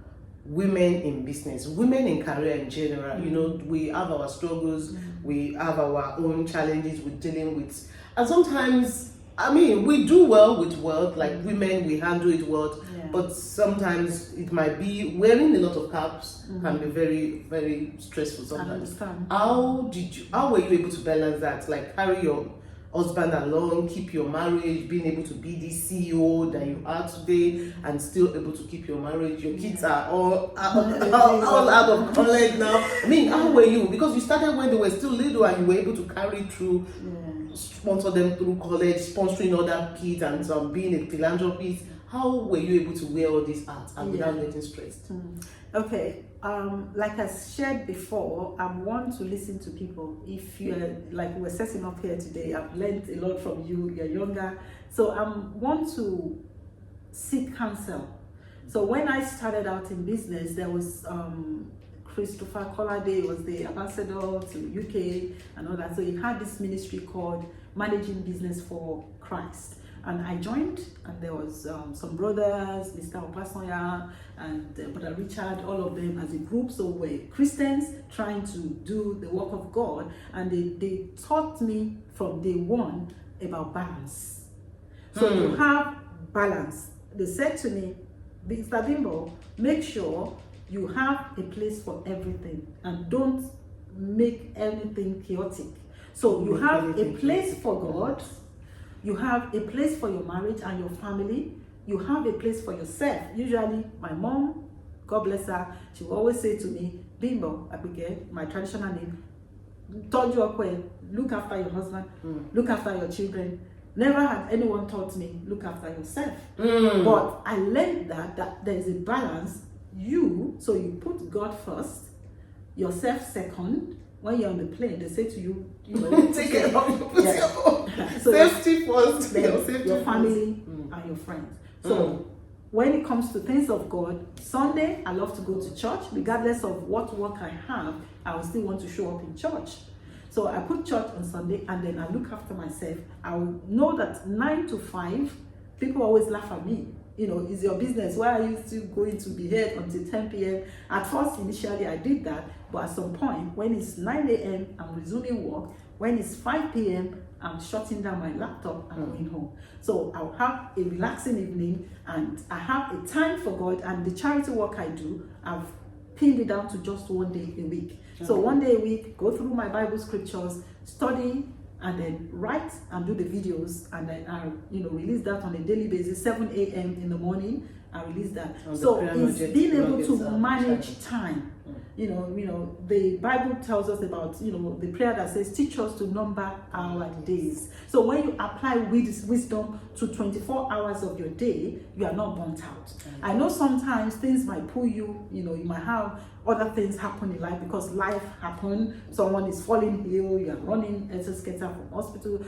women in business, women in career in general. We have our struggles, we have our own challenges we're dealing with, and sometimes, I mean, we do well with wealth, like women, we handle it well, but sometimes it might be wearing a lot of caps can be very, very stressful sometimes. How were you able to balance that? Like, carry your husband along, keep your marriage, being able to be the CEO that you are today, and still able to keep your marriage. Your kids are all out of college now. I mean, how were you? Because you started when they were still little, and you were able to carry through, sponsor them through college, sponsoring other kids, and being a philanthropist. How were you able to wear all these hats and without getting stressed? Okay, like I shared before, I'm one to listen to people. If you're like we're setting up here today, I've learned a lot from you. You're younger, so I'm one to seek counsel. So when I started out in business, there was Christopher Collade was the ambassador to UK and all that. So he had this ministry called Managing Business for Christ. And I joined, and there was some brothers, Mr. Opasonya and Brother Richard, all of them as a group. So we're Christians trying to do the work of God, and they taught me from day one about balance. So you have balance. They said to me, Mr. Bimbo, make sure you have a place for everything and don't make anything chaotic. So you have a place for God. You have a place for your marriage and your family. You have a place for yourself. Usually, my mom, God bless her, she will always say to me, Bimbo, Abigail, my traditional name, told you well, look after your husband, look after your children. Never had anyone taught me, look after yourself. But I learned that there is a balance. So you put God first, yourself second. When you're on the plane, they say to you, take care of yourself. So safety first, your family and your friends. So when it comes to things of God, Sunday, I love to go to church. Regardless of what work I have, I will still want to show up in church. So I put church on Sunday, and then I look after myself. I will know that 9 to 5, people always laugh at me. It's your business. Why are you still going to be here until 10 p.m.? At first, initially, I did that. But at some point, when it's 9 a.m., I'm resuming work. When it's 5 p.m., I'm shutting down my laptop and going home. So I'll have a relaxing evening, and I have a time for God. And the charity work I do, I've pinned it down to just 1 day a week. So 1 day a week, go through my Bible scriptures, study, and then write and do the videos, and then I release that on a daily basis. 7 a.m. in the morning, I release that. So it's being able to manage time. The Bible tells us about the prayer that says, teach us to number our days. So when you apply wisdom to 24 hours of your day, you are not burnt out. I know sometimes things might pull you, you might have other things happen in life because life happened. Someone is falling ill, you are running skater from hospital.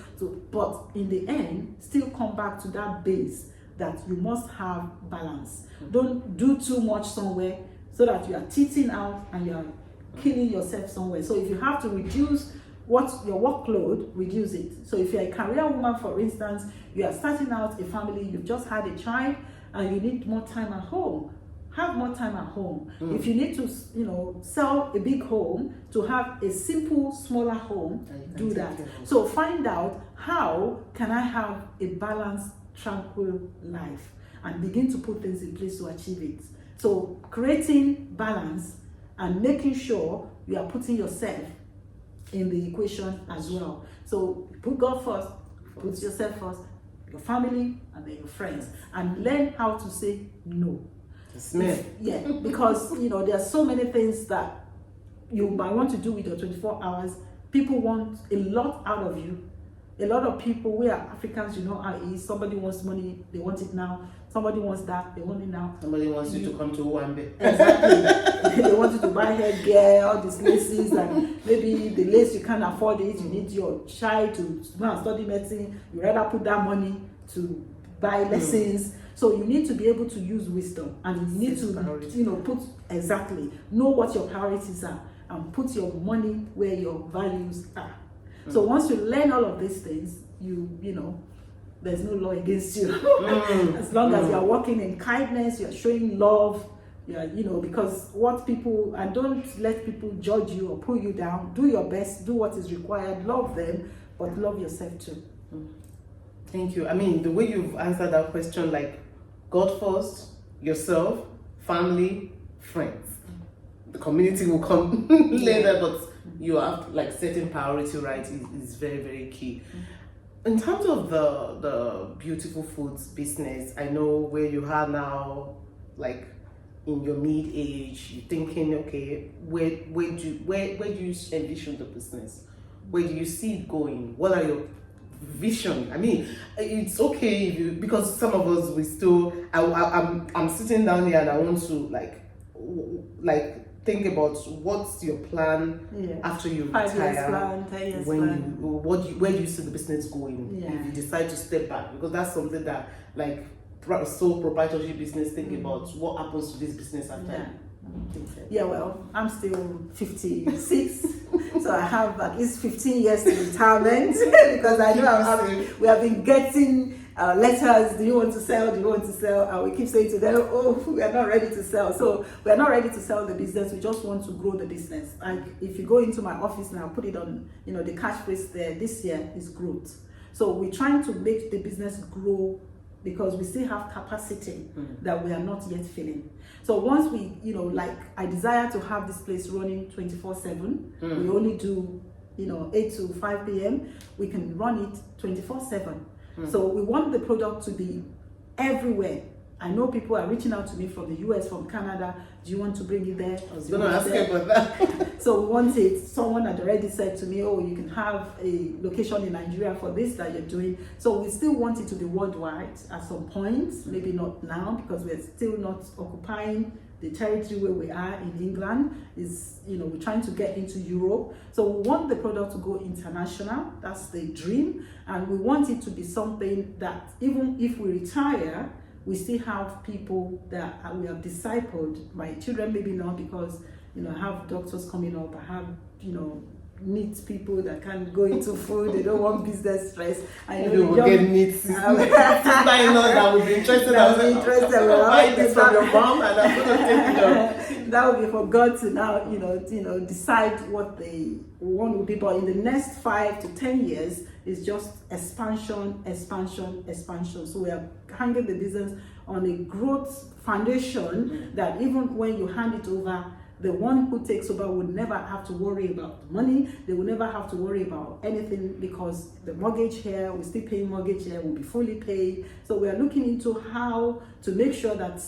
But in the end, still come back to that base that you must have balance. Don't do too much somewhere so that you are teething out and you are killing yourself somewhere. So if you have to reduce your workload, reduce it. So if you're a career woman, for instance, you are starting out a family, you've just had a child, and you need more time at home. Have more time at home. If you need to, sell a big home to have a simple, smaller home, do that. So find out, how can I have a balanced, tranquil life, and begin to put things in place to achieve it. So creating balance and making sure you are putting yourself in the equation as well. So put God first, put yourself first, your family, and then your friends, and learn how to say no. Yeah, because there are so many things that you might want to do with your 24 hours. People want a lot out of you. A lot of people, we are Africans, how it is. Somebody wants money, they want it now. Somebody wants that, they want it now. Somebody wants you to come to Wambe. Exactly. They want you to buy headgear, all these laces, and maybe the lace you can't afford it. You need your child to go and study medicine. You rather put that money to buy lessons. So you need to be able to use wisdom, and you need to, know what your priorities are, and put your money where your values are. So once you learn all of these things, there's no law against you. As long as you're working in kindness, you're showing love, because and don't let people judge you or pull you down. Do your best, do what is required, love them, but love yourself too. Thank you. I mean, the way you've answered that question, like God first, yourself, family, friends. The community will come later, but you have like setting priority right is very, very key. In terms of the beautiful foods business, I know where you are now, like in your mid-age, you're thinking, okay, where do you envision the business? Where do you see it going? What are your vision? I mean, it's okay if because some of us, we still, I'm sitting down here and I want to like think about what's your plan after you 5 retire. years plan, 10 years when plan. Where do you see the business going if you decide to step back? Because that's something that like sole proprietorship business, think about what happens to this business after. Well, I'm still 56, so I have at least 15 years to retirement because I know we have been getting letters. Do you want to sell? Do you want to sell? And we keep saying to them, oh, we are not ready to sell. So we are not ready to sell the business. We just want to grow the business. And if you go into my office now, put it on, the catchphrase there this year is growth. So we're trying to make the business grow because we still have capacity that we are not yet filling. So once we, I desire to have this place running 24/7. We only do, 8 to 5 p.m. We can run it 24/7. So we want the product to be everywhere. I know people are reaching out to me from the US, from Canada. Do you want to bring it there? I was going to ask you about that. So we wanted, someone had already said to me, oh, you can have a location in Nigeria for this that you're doing. So we still want it to be worldwide at some point, maybe not now because we're still not occupying the territory where we are in England. We're trying to get into Europe. So we want the product to go international. That's the dream. And we want it to be something that even if we retire, we still have people that we have discipled. My children maybe not because, I have doctors coming up. I have, neat people that can go into food. They don't want business stress. I know they will get neat. That would be interested. Buy this from your mom and I'm going to take it up. That would be for God to now, decide what they want will be. But in the next 5 to 10 years, it's just expansion. So we are hanging the business on a growth foundation that even when you hand it over, the one who takes over will never have to worry about money. They will never have to worry about anything because the mortgage here, we're still paying mortgage here, will be fully paid. So we are looking into how to make sure that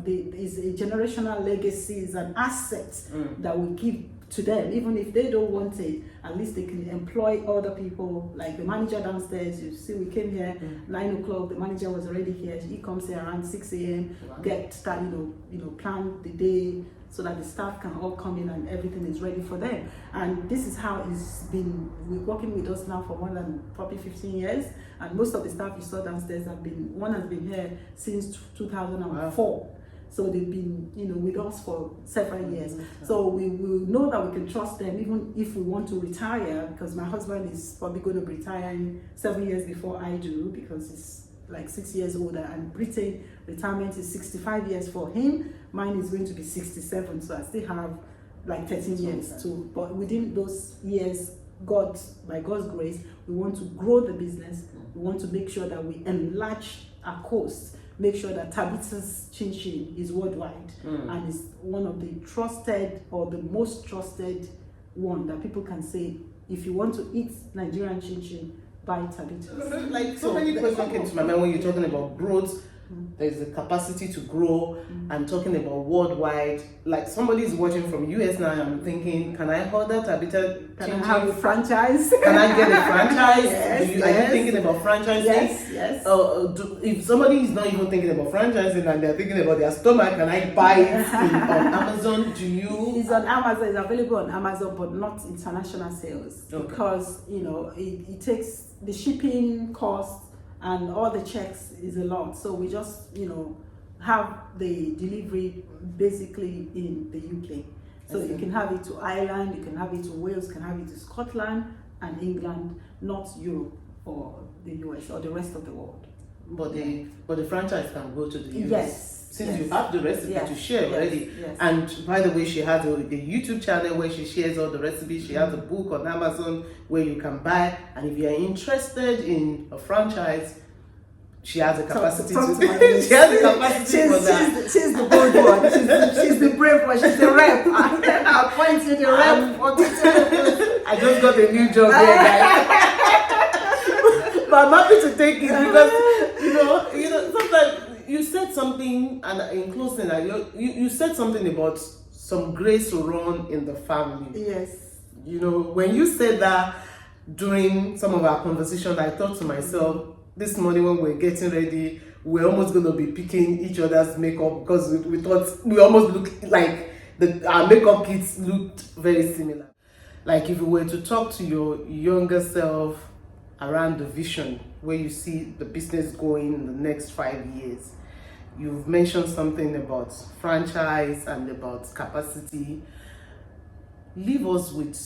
there is a generational legacy, is an asset that we give to them. Even if they don't want it, at least they can employ other people, like the manager downstairs. You see, we came here 9 o'clock, the manager was already here. He comes here around 6 a.m., get started, plan the day, so that the staff can all come in and everything is ready for them. And this is how it's been working with us now for more than probably 15 years. And most of the staff you saw downstairs one has been here since 2004. Wow. So they've been, with us for several years. So we will know that we can trust them even if we want to retire, because my husband is probably going to be retiring 7 years before I do, because he's like 6 years older, and Britain retirement is 65 years for him. Mine is going to be 67, so I still have like 13 years too. But within those years, by God's grace, we want to grow the business. We want to make sure that we enlarge our costs, make sure that Tabitha's Chin Chin is worldwide and is one of the trusted or the most trusted one that people can say, if you want to eat Nigerian Chin Chin, buy Tabitha's. Like so many questions came to my mind when you're talking about growth. There's a capacity to grow. I'm talking about worldwide. Like somebody's watching from US now, I'm thinking, can I order Tabitha? Can I have a franchise? Can I get a franchise? Yes, Are you thinking about franchising? Yes. If somebody is not even thinking about franchising and they're thinking about their stomach, can I buy it on Amazon? It's on Amazon. It's available on Amazon, but not international sales because it takes the shipping cost and all the checks is a lot. So we just, have the delivery basically in the UK. So you can have it to Ireland, you can have it to Wales, you can have it to Scotland and England, not Europe or the US or the rest of the world. But the franchise can go to the US. Yes. Since you have the recipe to share already. Yes. And by the way, she has a YouTube channel where she shares all the recipes. She has a book on Amazon where you can buy. And if you are interested in a franchise, she has the capacity she has the capacity for that. She's the bold one. She's the brave one. She's the rep. I point you the rep. I just got a new job here, guys. But I'm happy to take it because you know sometimes you said something, and in closing, you said something about some grace to run in the family. Yes. When you said that during some of our conversations, I thought to myself, this morning when we're getting ready, we're almost going to be picking each other's makeup because we thought we almost looked like our makeup kits looked very similar. Like if you were to talk to your younger self around the vision where you see the business going in the next 5 years, you've mentioned something about franchise and about capacity. Leave us with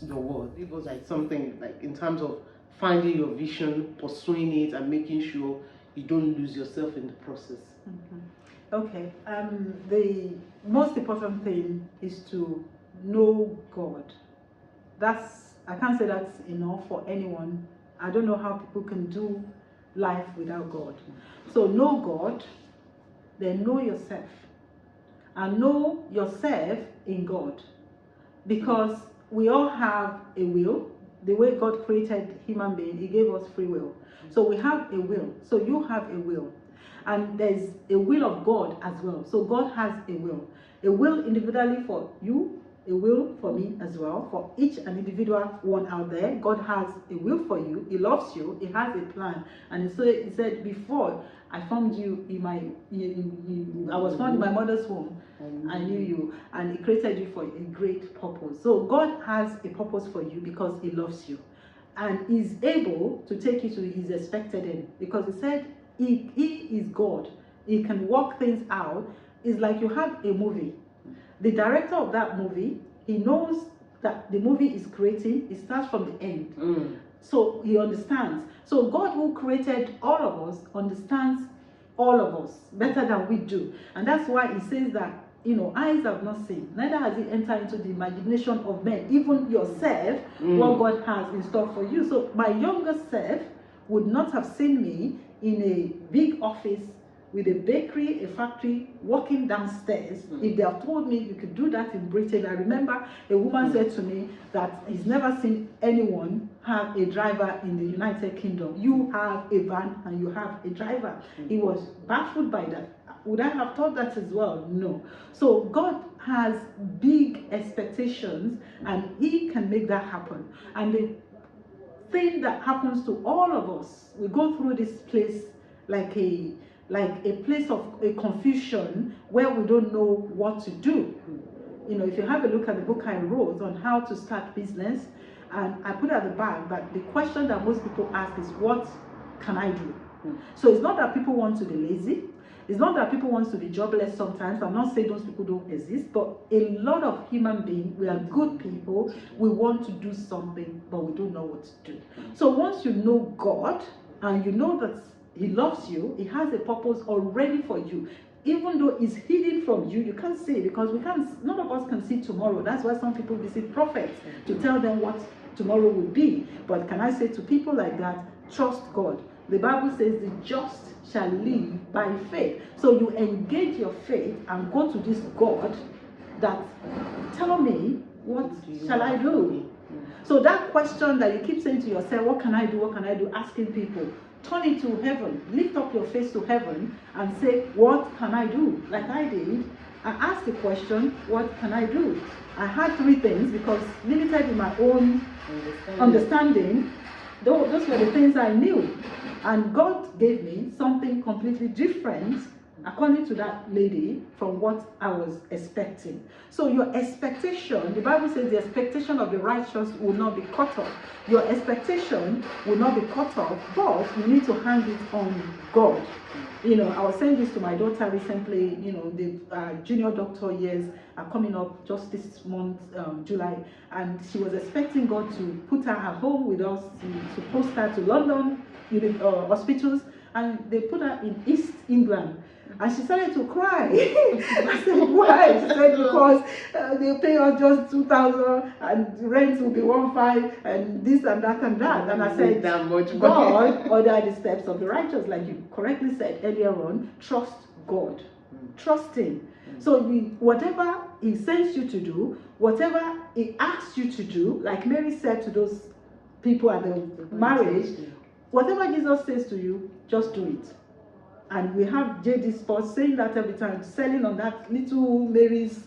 your word. Leave us like something like in terms of finding your vision, pursuing it, and making sure you don't lose yourself in the process. Okay. The most important thing is to know God. I can't say that's enough for anyone. I don't know how people can do life without God. So know God, then know yourself. And know yourself in God. Because we all have a will. The way God created human being, He gave us free will. So we have a will. So you have a will. And there's a will of God as well. So God has a will. A will individually for you, a will for me as well, for each and individual one out there. God has a will for you. He loves you. He has a plan. And so He said, before I formed you I was formed in my mother's womb. I knew you, and He created you for a great purpose. So God has a purpose for you because He loves you, and is able to take you to His expected end. Because He said He is God. He can work things out. It's like you have a movie. The director of that movie, he knows that the movie is creating. It starts from the end. So He understands. So God, who created all of us, understands all of us better than we do. And that's why He says that, eyes have not seen, neither has it entered into the imagination of men, even yourself, what God has in store for you. So my younger self would not have seen me in a big office with a bakery, a factory, walking downstairs. If they have told me you could do that in Britain. I remember a woman said to me that he's never seen anyone have a driver in the United Kingdom. You have a van and you have a driver. He was baffled by that. Would I have thought that as well? No. So God has big expectations, and He can make that happen. And the thing that happens to all of us, we go through this place like a place of a confusion where we don't know what to do. If you have a look at the book I wrote on how to start business, and I put at the back that the question that most people ask is, what can I do? So it's not that people want to be lazy. It's not that people want to be jobless sometimes. I'm not saying those people don't exist, but a lot of human beings, we are good people. We want to do something, but we don't know what to do. So once you know God, and you know that He loves you, He has a purpose already for you. Even though it's hidden from you, you can't see it, because none of us can see tomorrow. That's why some people visit prophets to tell them what tomorrow will be. But can I say to people like that, trust God. The Bible says the just shall live by faith. So you engage your faith and go to this God that, tell me, what shall I do? So that question that you keep saying to yourself, what can I do, what can I do, asking people, turn it to heaven. Lift up your face to heaven and say, what can I do? Like I did. I asked the question, what can I do? I had 3 things, because limited in my own understanding, those were the things I knew. And God gave me something completely different according to that lady, from what I was expecting. So your expectation, the Bible says the expectation of the righteous will not be cut off. Your expectation will not be cut off, but you need to hang it on God. I was saying this to my daughter recently. The junior doctor years are coming up just this month, July, and she was expecting God to put her at home with us, to post her to London hospitals, and they put her in East England. And she started to cry. I said, why? She said, because they pay us just 2,000 and the rent will be 1,500 and this and that and that. And I said, God ordered the steps of the righteous, like you correctly said earlier on. Trust God. Trust Him. So whatever He sends you to do, whatever He asks you to do, like Mary said to those people at the marriage, whatever Jesus says to you, just do it. And we have JD Sports saying that every time, selling on that little Mary's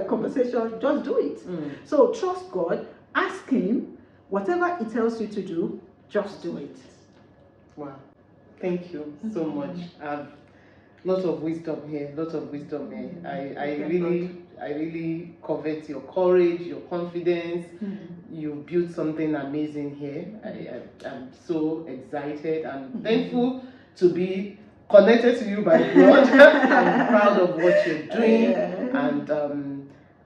conversation, just do it. So trust God, ask Him, whatever He tells you to do, just do it. Wow, thank you so much. Lot of wisdom here, I really covet your courage, your confidence. You built something amazing here. I'm so excited and thankful to be connected to you by blood. I'm proud of what you're doing,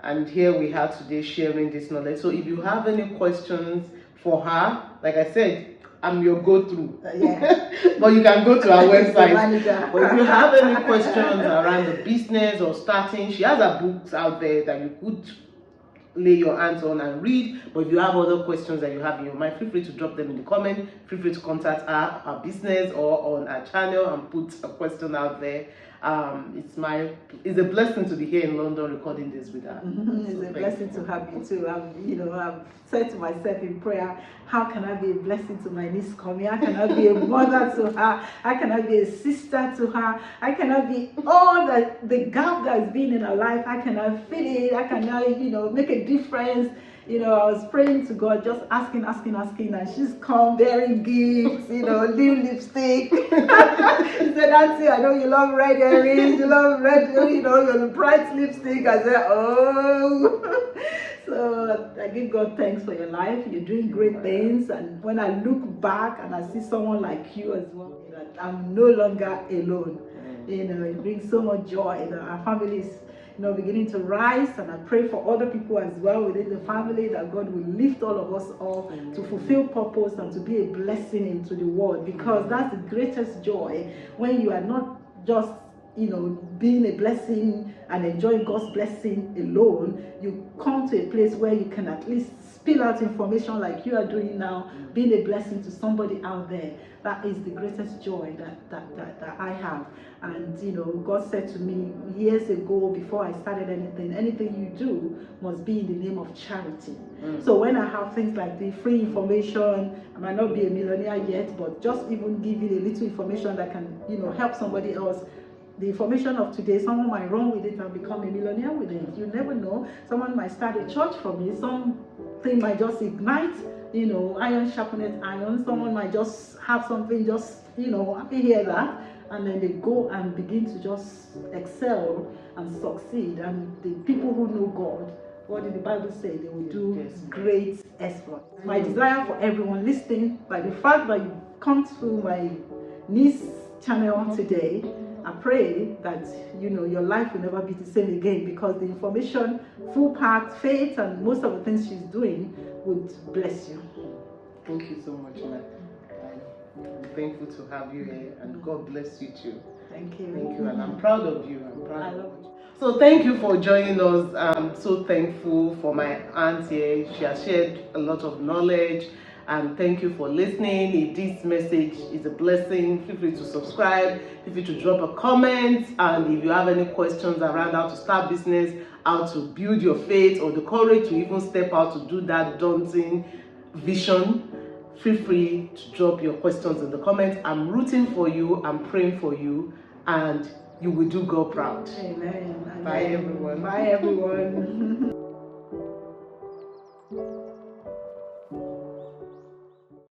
and here we are today sharing this knowledge. So if you have any questions for her, like I said, I'm your go-through. But you can go to our website. But if you have any questions around the business or starting, she has her books out there that you could lay your hands on and read. But if you have other questions that you have in your mind, feel free to drop them in the comment. Feel free to contact our business or on our channel and put a question out there. It's a blessing to be here in London recording this with her. It's a blessing to have you too. I've said to myself in prayer, how can I be a blessing to my niece Komi? How can I be a mother to her? How can I be a sister to her? How can I be all the gap that's been in her life? How can I fill it? How can I, make a difference? I was praying to God, just asking, and she's come bearing gifts, new lipstick. She said, Auntie, I know you love red earrings, you love red, your bright lipstick. I said, oh. So I give God thanks for your life. You're doing great things. And when I look back and I see someone like you as well, I'm no longer alone. It brings so much joy. Our family is beginning to rise, and I pray for other people as well within the family, that God will lift all of us up to fulfill purpose and to be a blessing into the world, because that's the greatest joy, when you are not just being a blessing and enjoying God's blessing alone. You come to a place where you can at least spill out information like you are doing now, being a blessing to somebody out there. That is the greatest joy that I have. And God said to me years ago, before I started anything you do must be in the name of charity. So when I have things like the free information, I might not be a millionaire yet, but just even giving a little information that can help somebody else. The information of today, someone might run with it and become a millionaire with it. You never know. Someone might start a church from it. Something might just ignite, iron sharpened iron. Someone might just have something, happy hear that. And then they go and begin to just excel and succeed. And the people who know God, what did the Bible say? They will do great exploits. My desire for everyone listening, by the fact that you come through my niece channel today, I pray that your life will never be the same again, because the information, full packed faith, and most of the things she's doing would bless you. Thank you so much, Ma. I'm thankful to have you here, and God bless you too. Thank you. Thank you, and I'm proud of you. I love you. So thank you for joining us. I'm so thankful for my aunt here. She has shared a lot of knowledge. And thank you for listening. If this message is a blessing, feel free to subscribe, feel free to drop a comment. And if you have any questions around how to start business, how to build your faith, or the courage to even step out to do that daunting vision, feel free to drop your questions in the comments. I'm rooting for you, I'm praying for you, and you will do God proud. Amen. Bye everyone. Bye everyone.